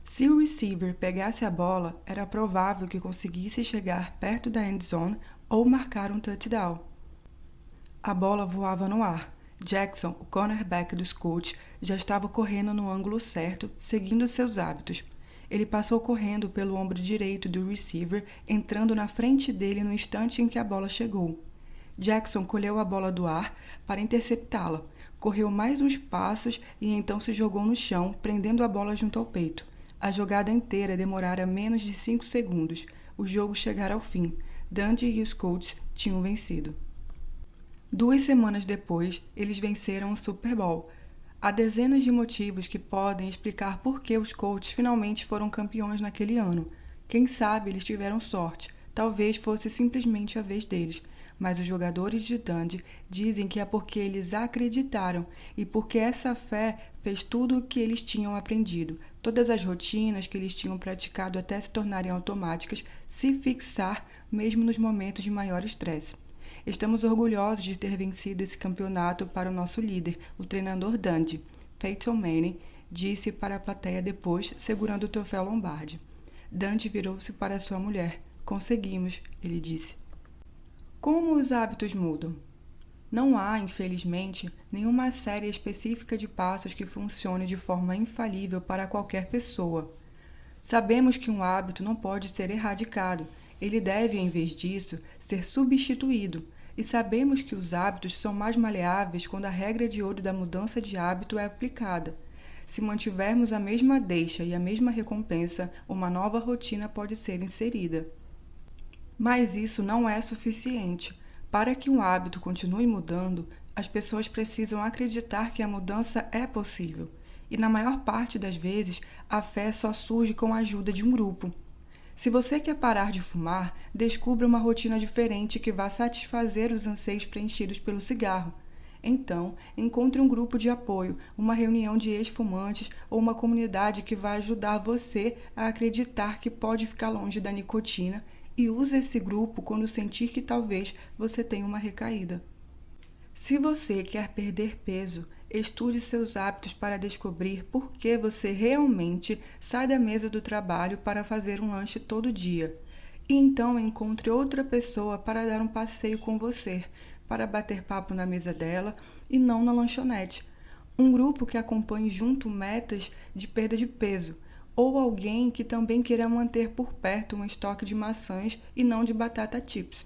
Se o receiver pegasse a bola, era provável que conseguisse chegar perto da end zone ou marcar um touchdown. A bola voava no ar. Jackson, o cornerback dos Colts, já estava correndo no ângulo certo, seguindo seus hábitos. Ele passou correndo pelo ombro direito do receiver, entrando na frente dele no instante em que a bola chegou. Jackson colheu a bola do ar para interceptá-la, correu mais uns passos e então se jogou no chão, prendendo a bola junto ao peito. A jogada inteira demorara menos de 5 segundos. O jogo chegara ao fim. Dundee e os Colts tinham vencido. 2 semanas depois, eles venceram o Super Bowl. Há dezenas de motivos que podem explicar por que os Colts finalmente foram campeões naquele ano. Quem sabe eles tiveram sorte, talvez fosse simplesmente a vez deles. Mas os jogadores de Dundee dizem que é porque eles acreditaram e porque essa fé fez tudo o que eles tinham aprendido. Todas as rotinas que eles tinham praticado até se tornarem automáticas, se fixar mesmo nos momentos de maior estresse. Estamos orgulhosos de ter vencido esse campeonato para o nosso líder, o treinador Dundee. Peyton Manning disse para a plateia depois, segurando o troféu Lombardi. Dundee virou-se para sua mulher. Conseguimos, ele disse. Como os hábitos mudam? Não há, infelizmente, nenhuma série específica de passos que funcione de forma infalível para qualquer pessoa. Sabemos que um hábito não pode ser erradicado. Ele deve, em vez disso, ser substituído. E sabemos que os hábitos são mais maleáveis quando a regra de ouro da mudança de hábito é aplicada. Se mantivermos a mesma deixa e a mesma recompensa, uma nova rotina pode ser inserida. Mas isso não é suficiente. Para que um hábito continue mudando, as pessoas precisam acreditar que a mudança é possível. E na maior parte das vezes, a fé só surge com a ajuda de um grupo. Se você quer parar de fumar, descubra uma rotina diferente que vá satisfazer os anseios preenchidos pelo cigarro. Então, encontre um grupo de apoio, uma reunião de ex-fumantes ou uma comunidade que vai ajudar você a acreditar que pode ficar longe da nicotina e use esse grupo quando sentir que talvez você tenha uma recaída. Se você quer perder peso, estude seus hábitos para descobrir por que você realmente sai da mesa do trabalho para fazer um lanche todo dia. E então encontre outra pessoa para dar um passeio com você, para bater papo na mesa dela e não na lanchonete. Um grupo que acompanhe junto metas de perda de peso, ou alguém que também queira manter por perto um estoque de maçãs e não de batata chips.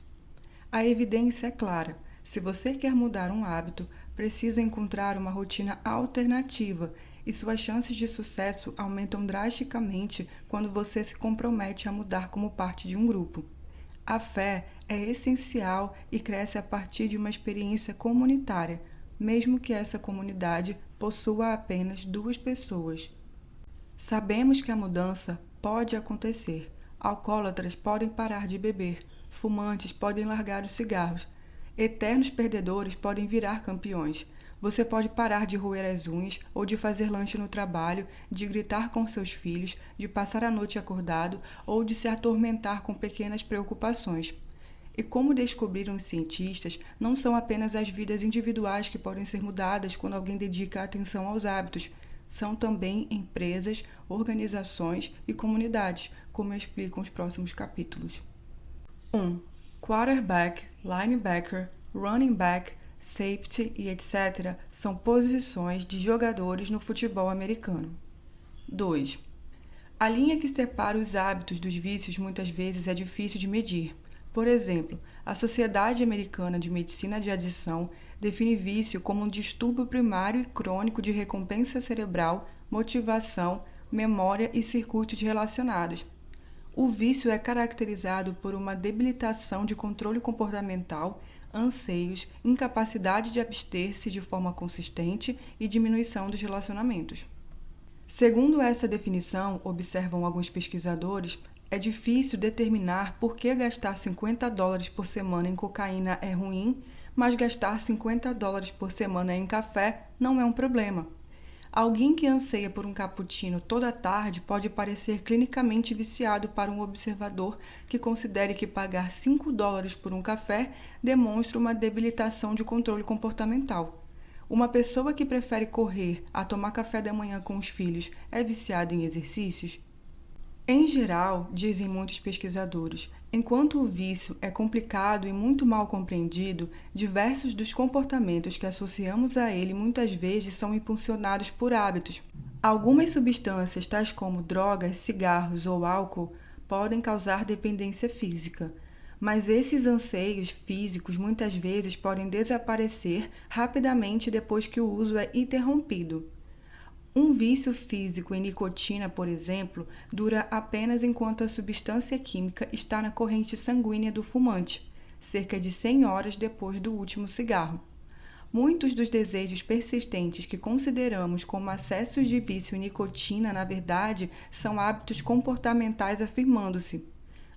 A evidência é clara. Se você quer mudar um hábito, precisa encontrar uma rotina alternativa e suas chances de sucesso aumentam drasticamente quando você se compromete a mudar como parte de um grupo. A fé é essencial e cresce a partir de uma experiência comunitária, mesmo que essa comunidade possua apenas 2 pessoas. Sabemos que a mudança pode acontecer. Alcoólatras podem parar de beber, fumantes podem largar os cigarros. Eternos perdedores podem virar campeões. Você pode parar de roer as unhas ou de fazer lanche no trabalho, de gritar com seus filhos, de passar a noite acordado ou de se atormentar com pequenas preocupações. E como descobriram os cientistas, não são apenas as vidas individuais que podem ser mudadas quando alguém dedica atenção aos hábitos. São também empresas, organizações e comunidades, como explicam os próximos capítulos. 1. Quarterback, linebacker, running back, safety e etc. são posições de jogadores no futebol americano. 2. A linha que separa os hábitos dos vícios muitas vezes é difícil de medir. Por exemplo, a Sociedade Americana de Medicina de Adição define vício como um distúrbio primário e crônico de recompensa cerebral, motivação, memória e circuitos relacionados. O vício é caracterizado por uma debilitação de controle comportamental, anseios, incapacidade de abster-se de forma consistente e diminuição dos relacionamentos. Segundo essa definição, observam alguns pesquisadores, é difícil determinar por que gastar $50 por semana em cocaína é ruim, mas gastar $50 por semana em café não é um problema. Alguém que anseia por um cappuccino toda tarde pode parecer clinicamente viciado para um observador que considere que pagar $5 por um café demonstra uma debilitação de controle comportamental. Uma pessoa que prefere correr a tomar café da manhã com os filhos é viciada em exercícios? Em geral, dizem muitos pesquisadores, enquanto o vício é complicado e muito mal compreendido, diversos dos comportamentos que associamos a ele muitas vezes são impulsionados por hábitos. Algumas substâncias, tais como drogas, cigarros ou álcool, podem causar dependência física, mas esses anseios físicos muitas vezes podem desaparecer rapidamente depois que o uso é interrompido. Um vício físico em nicotina, por exemplo, dura apenas enquanto a substância química está na corrente sanguínea do fumante, cerca de 100 horas depois do último cigarro. Muitos dos desejos persistentes que consideramos como acessos de vício em nicotina, na verdade, são hábitos comportamentais afirmando-se.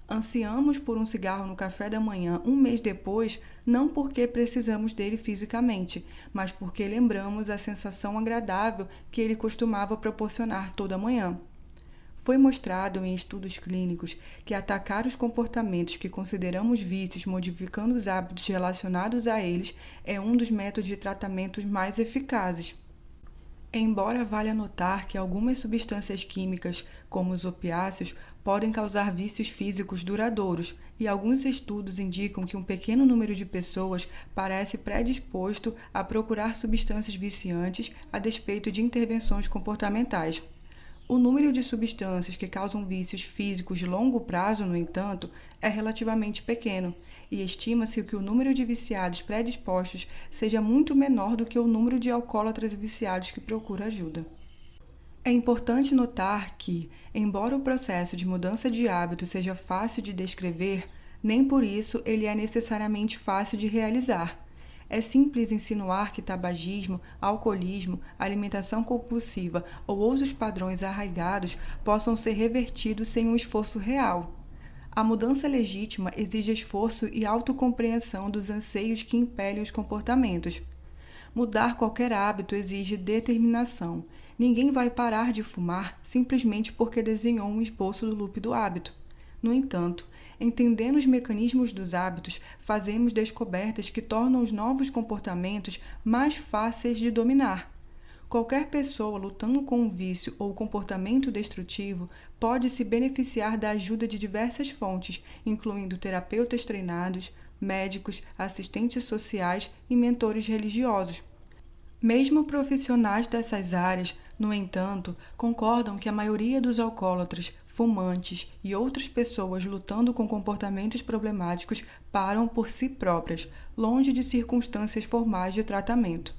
Ansiamos por um cigarro no café da manhã um mês depois, não porque precisamos dele fisicamente, mas porque lembramos a sensação agradável que ele costumava proporcionar toda manhã. Foi mostrado em estudos clínicos que atacar os comportamentos que consideramos vícios modificando os hábitos relacionados a eles é um dos métodos de tratamento mais eficazes. Embora valha notar que algumas substâncias químicas, como os opiáceos, podem causar vícios físicos duradouros, e alguns estudos indicam que um pequeno número de pessoas parece predisposto a procurar substâncias viciantes a despeito de intervenções comportamentais. O número de substâncias que causam vícios físicos de longo prazo, no entanto, é relativamente pequeno, e estima-se que o número de viciados predispostos seja muito menor do que o número de alcoólatras e viciados que procuram ajuda. É importante notar que, embora o processo de mudança de hábito seja fácil de descrever, nem por isso ele é necessariamente fácil de realizar. É simples insinuar que tabagismo, alcoolismo, alimentação compulsiva ou outros padrões arraigados possam ser revertidos sem um esforço real. A mudança legítima exige esforço e autocompreensão dos anseios que impelem os comportamentos. Mudar qualquer hábito exige determinação. Ninguém vai parar de fumar simplesmente porque desenhou um esboço do loop do hábito. No entanto, entendendo os mecanismos dos hábitos, fazemos descobertas que tornam os novos comportamentos mais fáceis de dominar. Qualquer pessoa lutando com um vício ou comportamento destrutivo pode se beneficiar da ajuda de diversas fontes, incluindo terapeutas treinados, médicos, assistentes sociais e mentores religiosos. Mesmo profissionais dessas áreas, no entanto, concordam que a maioria dos alcoólatras, fumantes e outras pessoas lutando com comportamentos problemáticos param por si próprias, longe de circunstâncias formais de tratamento.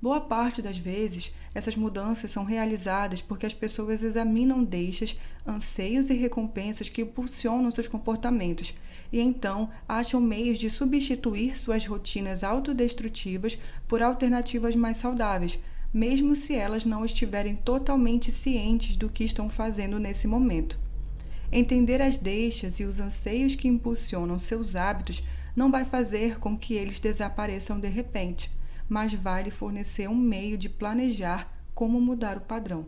Boa parte das vezes, essas mudanças são realizadas porque as pessoas examinam deixas, anseios e recompensas que impulsionam seus comportamentos e então acham meios de substituir suas rotinas autodestrutivas por alternativas mais saudáveis, mesmo se elas não estiverem totalmente cientes do que estão fazendo nesse momento. Entender as deixas e os anseios que impulsionam seus hábitos não vai fazer com que eles desapareçam de repente, mas vai lhe fornecer um meio de planejar como mudar o padrão.